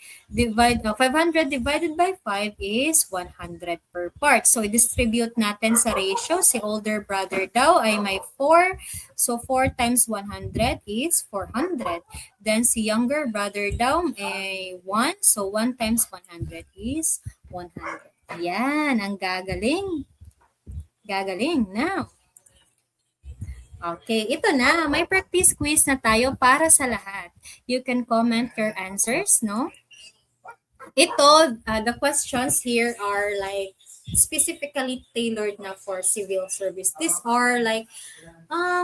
divided by 5 is 100 per part. So, i-distribute natin sa ratio. Si older brother daw ay may 4. So, 4 times 100 is 400. Then, si younger brother daw ay 1. So, 1 times 100 is 100. Yan, ang gagaling. Gagaling. Now, okay, ito na. May practice quiz na tayo para sa lahat. You can comment your answers, no? Ito, the questions here are like specifically tailored na for civil service. These are like,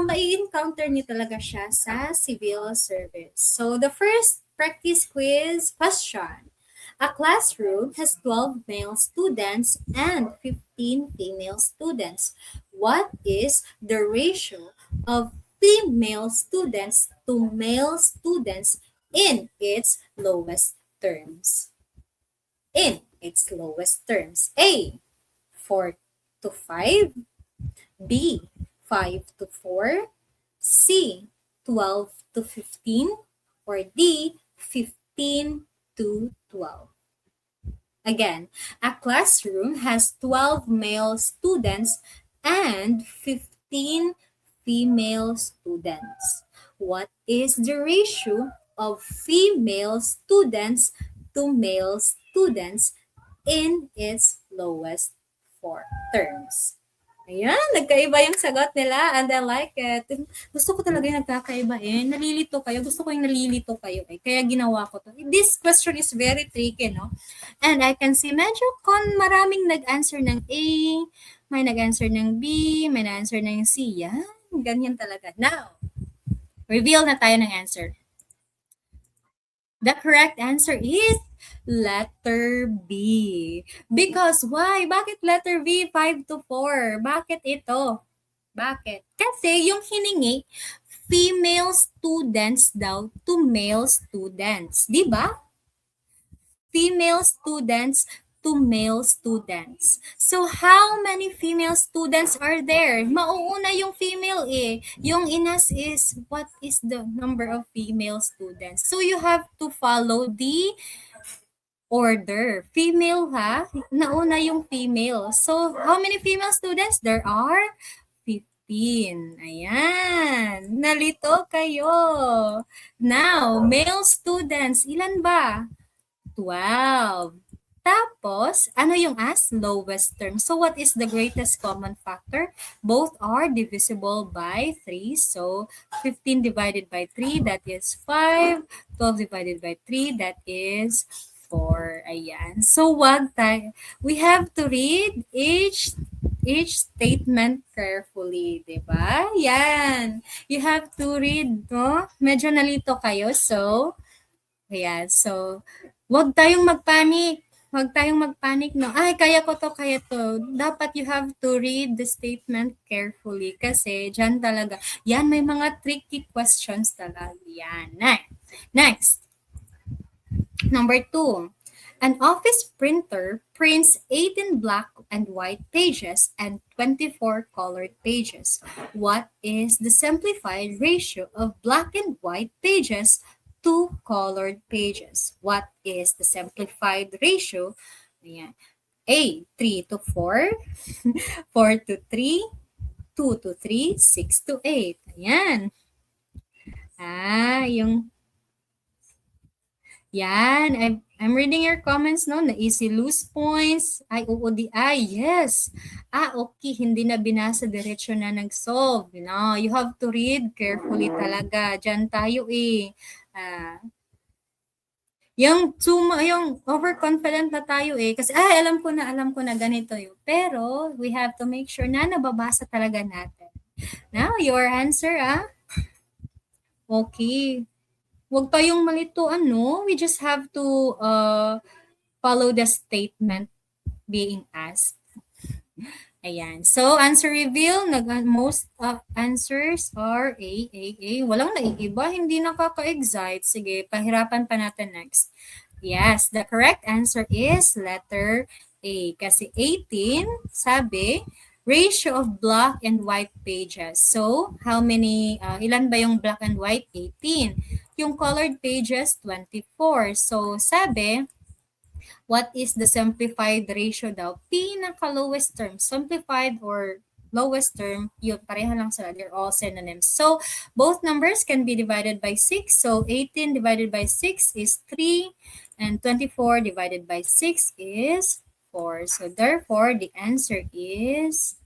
mai-encounter niyo talaga siya sa civil service. So, the first practice quiz question. A classroom has 12 male students and 15 female students. What is the ratio of female students to male students in its lowest terms? In its lowest terms. A, 4 to 5. B, 5 to 4. C, 12 to 15. Or D, 15 to 12. Again, a classroom has 12 male students and 15 female students. What is the ratio of female students to male students in its lowest 4 terms? Ayan, nagkaiba yung sagot nila and I like it. Gusto ko talaga yung nagkakaiba eh. Nalilito kayo. Gusto ko yung nalilito kayo eh. Kaya ginawa ko to. This question is very tricky, no? And I can see medyo maraming nag-answer ng A, may nag-answer ng B, may nag-answer ng C. Yan, ganyan talaga. Now, reveal na tayo ng answer. The correct answer is letter B. Because why? Bakit letter B 5 to 4? Bakit ito? Bakit? Kasi yung hiningi, female students daw to male students. Di ba? Female students to male students. So, how many female students are there? Mauuna yung female eh. Yung inas is, what is the number of female students? So, you have to follow the order. Female ha? Nauna yung female. So, how many female students? There are 15. Ayan. Nalito kayo. Now, male students. Ilan ba? 12. Tapos, ano yung as? Lowest term. So, what is the greatest common factor? Both are divisible by 3. So, 15 divided by 3, that is 5. 12 divided by 3, that is 4. Ayan. So, we have to read each statement carefully, di ba? Yan. You have to read, no? Medyo nalito kayo. So, ayan. So, wag tayong magpanik. Huwag tayong magpanik, no? Ay, kaya ko to, kaya to. Dapat you have to read the statement carefully kasi dyan talaga. Yan, may mga tricky questions talaga. Yan. Next. Number 2. An office printer prints 18 black and white pages and 24 colored pages. What is the simplified ratio of black and white pages to colored pages? What is the simplified ratio? Ayan. A, 3 to 4, 4 to 3, 2 to 3, 6 to 8. Ayan. Yan. I'm reading your comments, no? Na easy lose points. Ay, yes. Okay. Hindi na binasa, diretso na nag-solve. No, you have to read carefully talaga. Diyan tayo eh. Yung overconfident na tayo eh. Kasi, alam ko na ganito yun. Pero, we have to make sure na nababasa talaga natin. Now, your answer, Okay. Huwag tayong malituan, no? We just have to follow the statement being asked. Ayan. So, answer reveal, most answers are A, A, A. Walang naiiba, hindi nakaka-excite. Sige, pahirapan pa natin next. Yes, the correct answer is letter A. Kasi 18, sabi, ratio of black and white pages. So, how many, ilan ba yung black and white? 18. Yung colored pages, 24. So, sabi, what is the simplified ratio daw? Pinaka-lowest term. Simplified or lowest term, yun, pareho lang sila. They're all synonyms. So, both numbers can be divided by 6. So, 18 divided by 6 is 3. And 24 divided by 6 is 4. So, therefore, the answer is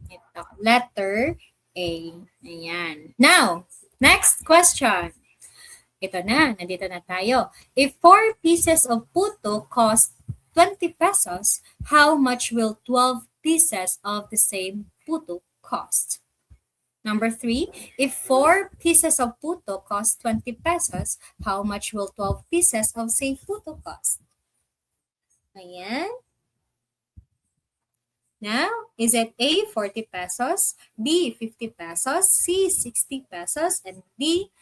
ito, letter A. Ayan. Now, next question. Ito na, nandito na tayo. If 4 pieces of puto cost 20 pesos, how much will 12 pieces of the same puto cost? Number 3, if 4 pieces of puto cost 20 pesos, how much will 12 pieces of same puto cost? Ayan. Now, is it A, 40 pesos, B, 50 pesos, C, 60 pesos, and D,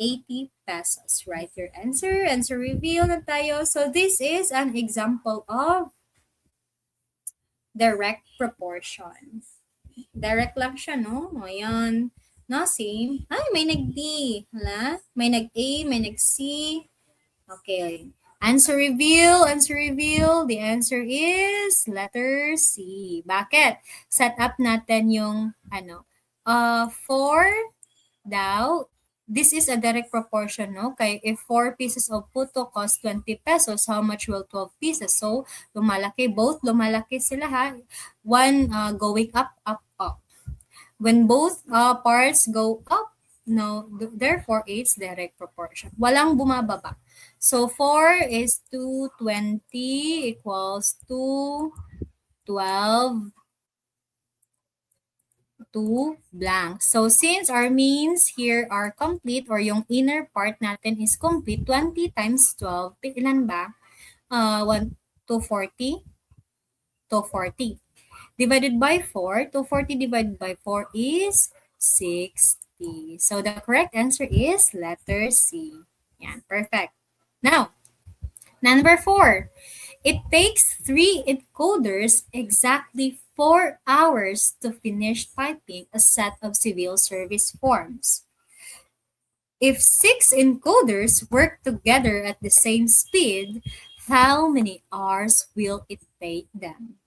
80 pesos. Write your answer. Answer reveal na tayo. So this is an example of direct proportion. Direct lang siya, no? Ayan. No, same. Ay, may nag-D. Hala? May nag-A, may nag-C. Okay. Answer reveal, answer reveal. The answer is letter C. Bakit? Set up natin yung, 4 daw. This is a direct proportion, no? Kaya if 4 pieces of puto cost 20 pesos, how much will 12 pieces? So, lumalaki. Both lumalaki sila, ha? One going up, up, up. When both parts go up, no, therefore, it's direct proportion. Walang bumababa. So, 4 is 220 equals 212 to blank. So, since our means here are complete or yung inner part natin is complete, 20 times 12, ilan ba? 240? 240. Divided by 4, 240 divided by 4 is 60. So, the correct answer is letter C. Yan, perfect. Now, number 4. It takes 3 encoders exactly 4 hours to finish typing a set of civil service forms. If 6 encoders work together at the same speed, how many hours will it take them?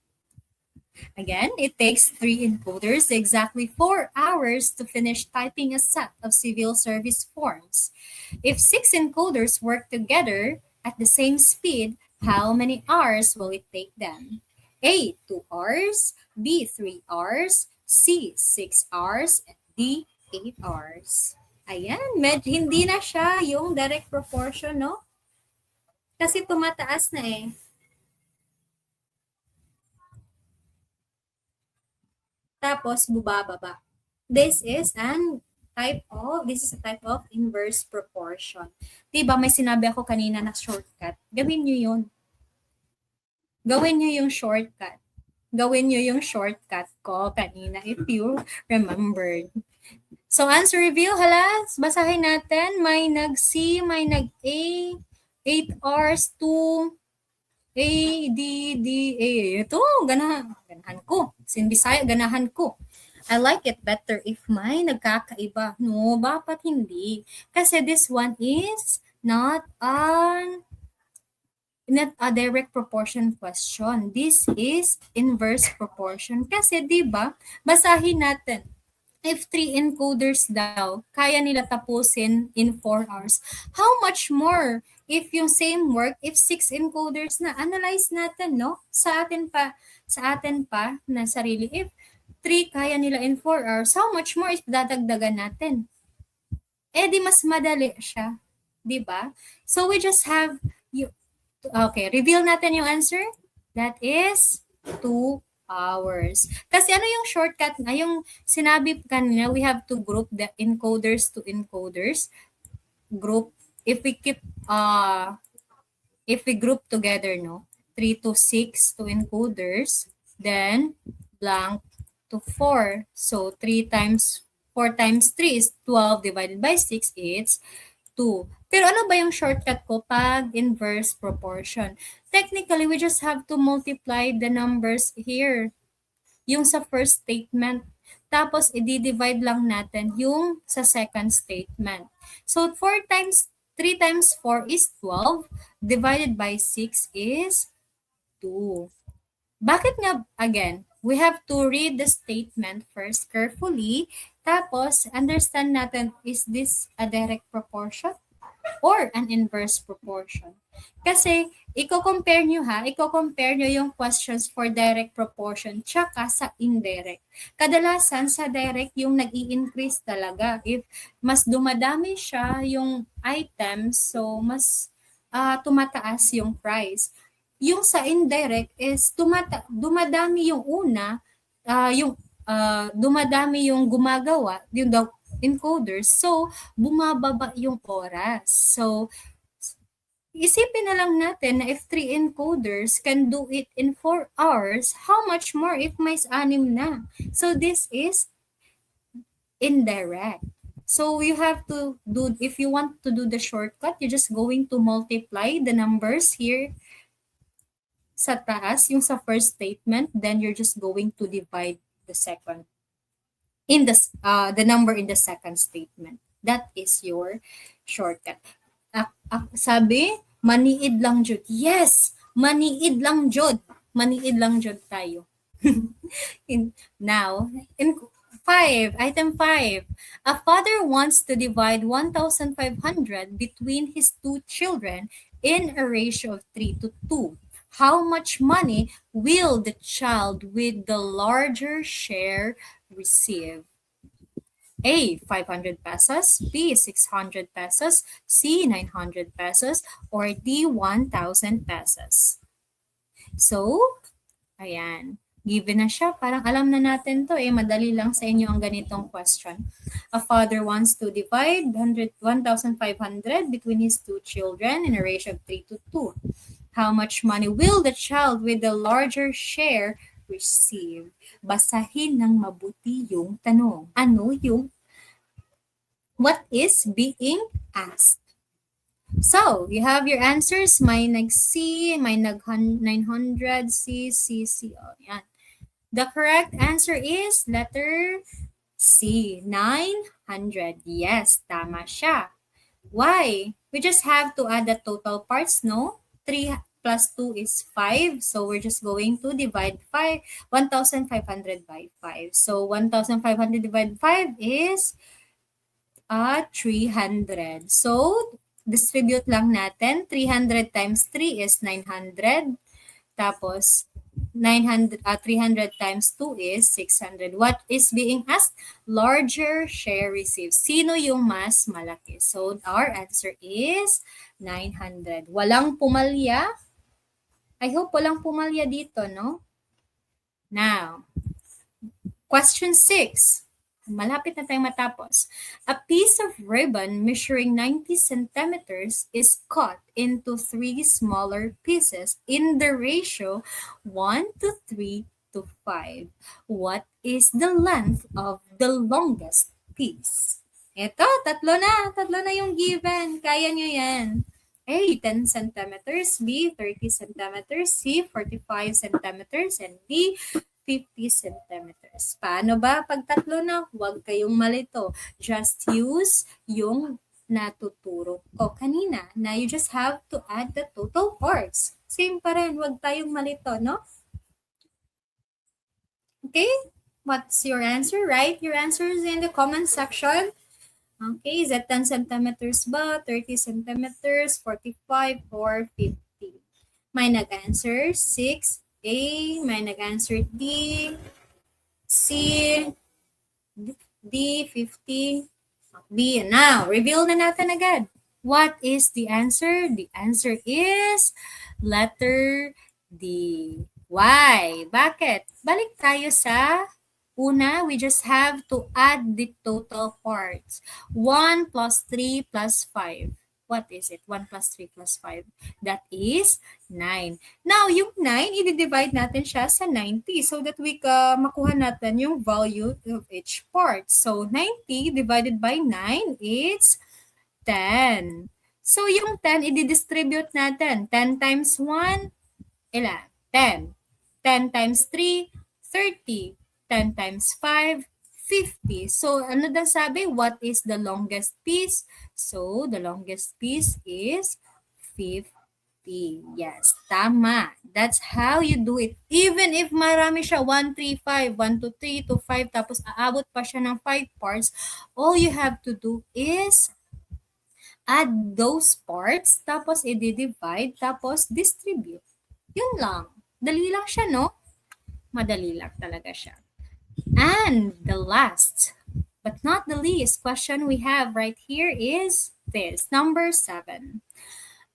Again, it takes 3 encoders exactly 4 hours to finish typing a set of civil service forms. If 6 encoders work together at the same speed, how many hours will it take them? A, 2 hours, B, 3 hours, C, 6 hours, and D, 8 hours. Ayan, hindi na siya yung direct proportion, no? Kasi tumataas na eh. Tapos bubababa. This is a type of inverse proportion. Diba may sinabi ako kanina na shortcut? Gawin nyo yun. Gawin nyo yung shortcut. Gawin nyo yung shortcut ko kanina if you remembered. So answer reveal, hala, basahin natin. May nag-C, may nag-A, 8 hours, 2, A, D, D, A. Ito, ganahan ko. Sin Bisaya, ganahan ko. I like it better if may nagkakaiba. No, bakit hindi? Kasi this one is not a direct proportion question. This is inverse proportion. Kasi, di ba, basahin natin. If 3 encoders daw, kaya nila tapusin in 4 hours. How much more if yung same work, if 6 encoders na, analyze natin, no? Sa atin pa na sarili. If 3 kaya nila in 4 hours, how much more if dadagdagan natin? Eh, di mas madali siya. Di ba? So, we just have, okay, reveal natin yung answer. That is 2 hours. Kasi ano yung shortcut na? Yung sinabi kanina, we have to group the encoders to encoders. Group, if we group together, no? 3 to 6 to encoders, then blank to 4. So 4 times 3 is 12 divided by 6, it's 2. Pero ano ba yung shortcut ko pag inverse proportion? Technically, we just have to multiply the numbers here. Yung sa first statement. Tapos, i-divide lang natin yung sa second statement. So, 3 times 4 is 12. Divided by 6 is 2. Bakit nga, again, we have to read the statement first carefully. Tapos, understand natin, is this a direct proportion or an inverse proportion? Kasi, i-compare nyo yung questions for direct proportion tsaka sa indirect. Kadalasan, sa direct, yung nag-i-increase talaga. If mas dumadami siya yung items, so mas tumataas yung price. Yung sa indirect is dumadami yung una, dumadami yung gumagawa, yung encoders, so bumababa yung oras. So, isipin na lang natin na if 3 encoders can do it in 4 hours, how much more if may 6 na? So, this is indirect. So, you have to do, if you want to do the shortcut, you're just going to multiply the numbers here sa taas, yung sa first statement, then you're just going to divide the second in the number in the second statement. That is your shortcut. Sabi, maniid lang jud. Yes, maniid lang jud. Maniid lang jud tayo. Now, in item 5. A father wants to divide 1,500 between his 2 children in a ratio of 3 to 2. How much money will the child with the larger share receive? A, 500 pesos, B, 600 pesos, C, 900 pesos, or D, 1,000 pesos. So, ayan. Given na siya, parang alam na natin to madali lang sa inyo ang ganitong question. A father wants to divide 1,500 between his 2 children in a ratio of 3 to 2. How much money will the child with the larger share receive? Basahin ng mabuti yung tanong. What is being asked? So, you have your answers. May nag-C, may nag-900, C. Oh, yan. The correct answer is letter C, 900. Yes, tama siya. Why? We just have to add the total parts, no? 3 plus 2 is 5. So, we're just going to divide 1,500 by 5. So, 1,500 divided 5 is 300. So, distribute lang natin. 300 times 3 is 900. Tapos, 300 times 2 is 600. What is being asked? Larger share received. Sino yung mas malaki? So, our answer is 900. Walang pumalya? I hope walang pumalya dito, no? Now, question 6. Malapit na tayong matapos. A piece of ribbon measuring 90 centimeters is cut into 3 smaller pieces in the ratio 1 to 3 to 5. What is the length of the longest piece? Ito, tatlo na yung given. Kaya nyo yan. A, 10 centimeters, B, 30 centimeters, C, 45 centimeters, and D, 50 centimeters. Paano ba? Pag tatlo na, huwag kayong malito. Just use yung natuturo ko kanina na you just have to add the total parts. Same pa rin, huwag tayong malito, no? Okay? What's your answer? Write your answers in the comment section. Okay, is it 10 centimeters ba? 30 centimeters, 45, or 50? May nag-answer 6, A, may nag-answer D, C, D, 50, B. Now, reveal na natin agad. What is the answer? The answer is letter D. Why? Bakit? Balik tayo sa una, we just have to add the total parts. 1 plus 3 plus 5. What is it? 1 plus 3 plus 5. That is 9. Now, yung 9, i-divide natin siya sa 90 so that we makuha natin yung value of each part. So, 90 divided by 9 is 10. So, yung 10, i-distribute natin. 10 times 1, ilan? 10. 10 times 3, 30. 10 times 5, 50. So, ano daw sabi? What is the longest piece? So, the longest piece is 50. Yes, tama. That's how you do it. Even if marami siya, 1, 3, 5, 1 to 3 to 5, tapos aabot pa siya ng 5 parts, all you have to do is add those parts, tapos i-divide, tapos distribute. Yun lang. Dali lang siya, no? Madali lang talaga siya. And the last, but not the least, question we have right here is this, number 7.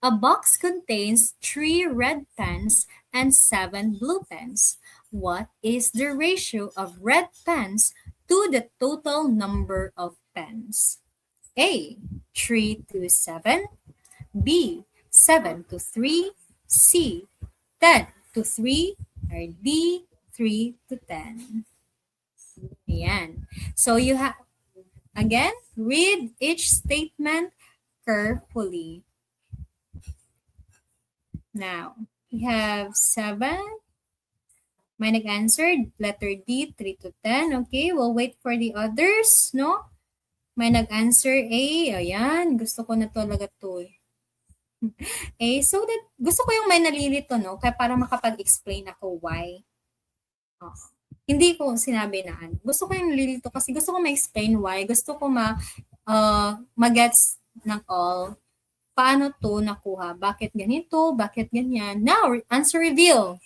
A box contains 3 red pens and 7 blue pens. What is the ratio of red pens to the total number of pens? A, 3 to 7. B, 7 to 3. C, 10 to 3. Or D, 3 to 10. Ayan. So you have, again, read each statement carefully. Now, we have 7. May nag-answer, letter D, 3 to 10. Okay, we'll wait for the others, no? May nag-answer A, ayan, gusto ko na talaga to. A, so that, gusto ko yung may nalilito, no? Kaya para makapag-explain ako why. Oh. Hindi ko sinabi na ano. Gusto ko yung nalilito kasi gusto ko ma-explain why. Gusto ko ma-gets ng all. Paano to nakuha? Bakit ganito? Bakit ganyan? Now, answer reveal.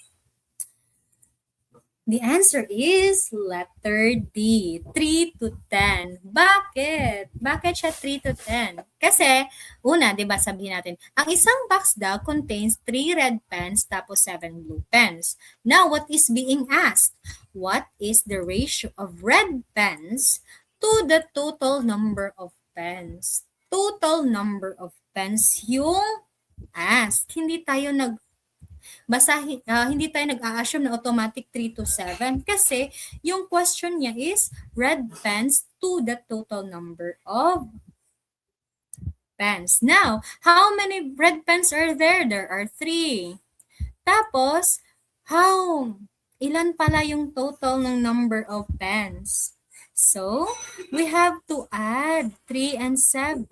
The answer is letter D, 3 to 10. Bakit? Bakit siya 3 to 10? Kasi, una, di ba sabihin natin, ang isang box daw contains 3 red pens tapos 7 blue pens. Now, what is being asked? What is the ratio of red pens to the total number of pens? Total number of pens yung asked. Hindi tayo hindi tayo nag-a-assume na automatic 3 to 7 kasi yung question niya is red pens to the total number of pens. Now, how many red pens are there? There are 3. Tapos, ilan pala yung total ng number of pens? So, we have to add 3 and 7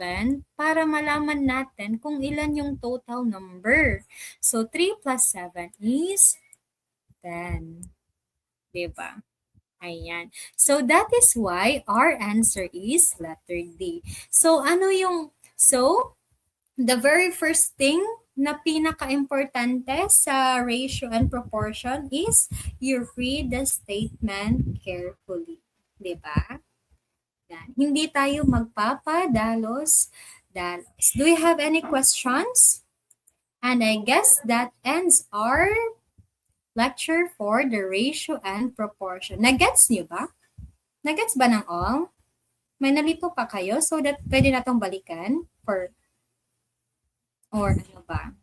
para malaman natin kung ilan yung total number. So, 3 plus 7 is 10. Diba? Ayan. So, that is why our answer is letter D. So, the very first thing na pinaka-importante sa ratio and proportion is you read the statement carefully. Diba? Yan. Hindi tayo magpapadalos. Do you have any questions? And I guess that ends our lecture for the ratio and proportion. Nagets niyo ba? Nagets ba ng all? May nalito pa kayo so that pwede natong balikan or ano ba?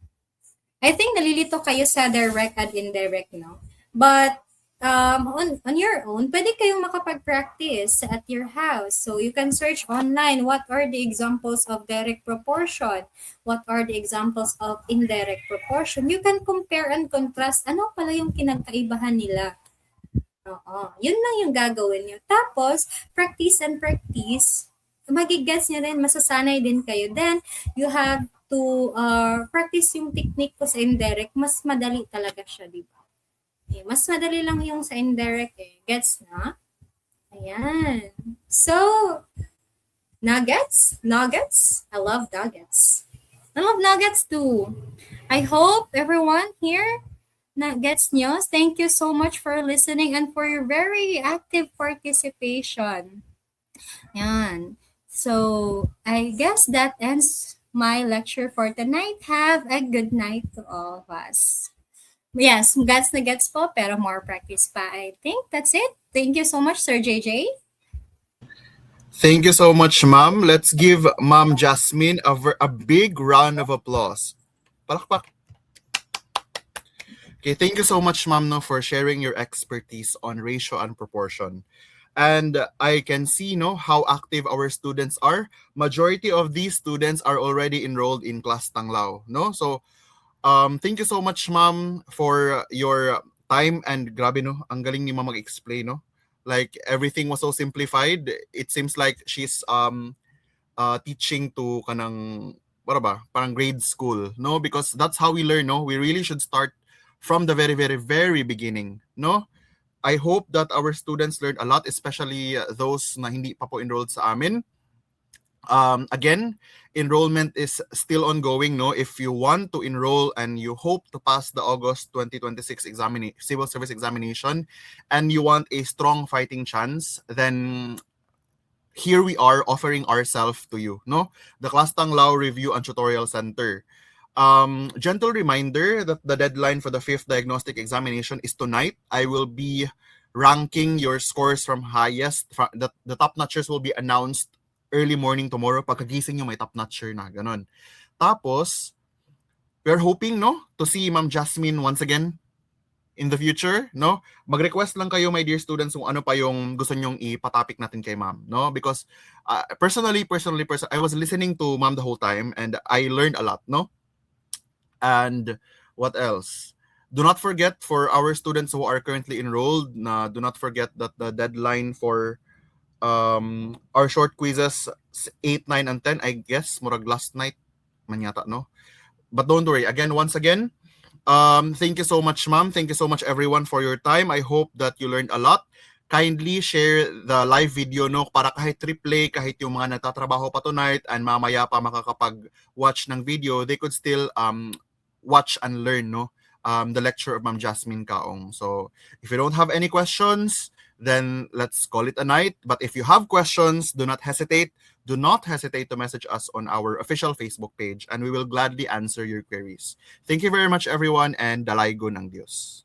I think nalilito kayo sa direct and indirect, no? But on your own, pwede kayong makapag-practice at your house. So you can search online what are the examples of direct proportion, what are the examples of indirect proportion. You can compare and contrast ano pala yung kinagkaibahan nila. Oo, yun lang yung gagawin nyo. Tapos, practice and practice. Magigets nyo rin, masasanay din kayo. Then, you have to practice yung technique ko sa indirect. Mas madali talaga siya, di ba? Okay, mas madali lang yung sa indirect eh. Gets na? Ayan. So, nuggets? I love nuggets. I love nuggets too. I hope everyone here gets nyo. Thank you so much for listening and for your very active participation. Ayan. So, I guess that ends my lecture for tonight. Have a good night to all of us. Yes, gets na gets po, pero more practice pa. I think that's it. Thank you so much, Sir JJ. Thank you so much, ma'am. Let's give Ma'am Jasmine a big round of applause. Palakpak. Okay, thank you so much, ma'am, no, for sharing your expertise on ratio and proportion. And I can see, no, how active our students are. Majority of these students are already enrolled in class Tanglao, no? So, thank you so much, ma'am, for your time, and grabe, no, ang galing ni ma'am mag-explain, no? Like everything was so simplified. It seems like she's teaching to kanang para ba, parang grade school, no? Because that's how we learn, no? We really should start from the very, very, very beginning, no? I hope that our students learned a lot, especially those na hindi pa po enrolled sa amin. Again, enrollment is still ongoing, no? If you want to enroll and you hope to pass the August 2026 civil service examination and you want a strong fighting chance, then here we are offering ourselves to you, no? The Class Tanglao Review and Tutorial Center. Gentle reminder that the deadline for the 5th diagnostic examination is tonight. I will be ranking your scores from highest. The top notchers will be announced early morning tomorrow. Pagkagising nyo, may top notcher na. Ganon. Tapos, we're hoping, no, to see Ma'am Jasmine once again in the future, no? Mag-request lang kayo, my dear students, kung ano pa yung gusto nyong ipatopic natin kay ma'am, no? Because personally, I was listening to ma'am the whole time and I learned a lot, no? And what else? Do not forget, for our students who are currently enrolled, do not forget that the deadline for our short quizzes 8, 9, and 10, I guess, murag last night man yata, no? But don't worry, once again, thank you so much, ma'am. Thank you so much, everyone, for your time. I hope that you learned a lot. Kindly share the live video, no, para kahit replay, kahit yung mga nagtatrabaho pa tonight and mamaya pa makakapag-watch ng video, they could still watch and learn, no, the lecture of Ma'am Jasmine Kaong. So if you don't have any questions, then let's call it a night. But if you have questions, do not hesitate. Do not hesitate to message us on our official Facebook page and we will gladly answer your queries. Thank you very much, everyone, and dalay go ng Diyos.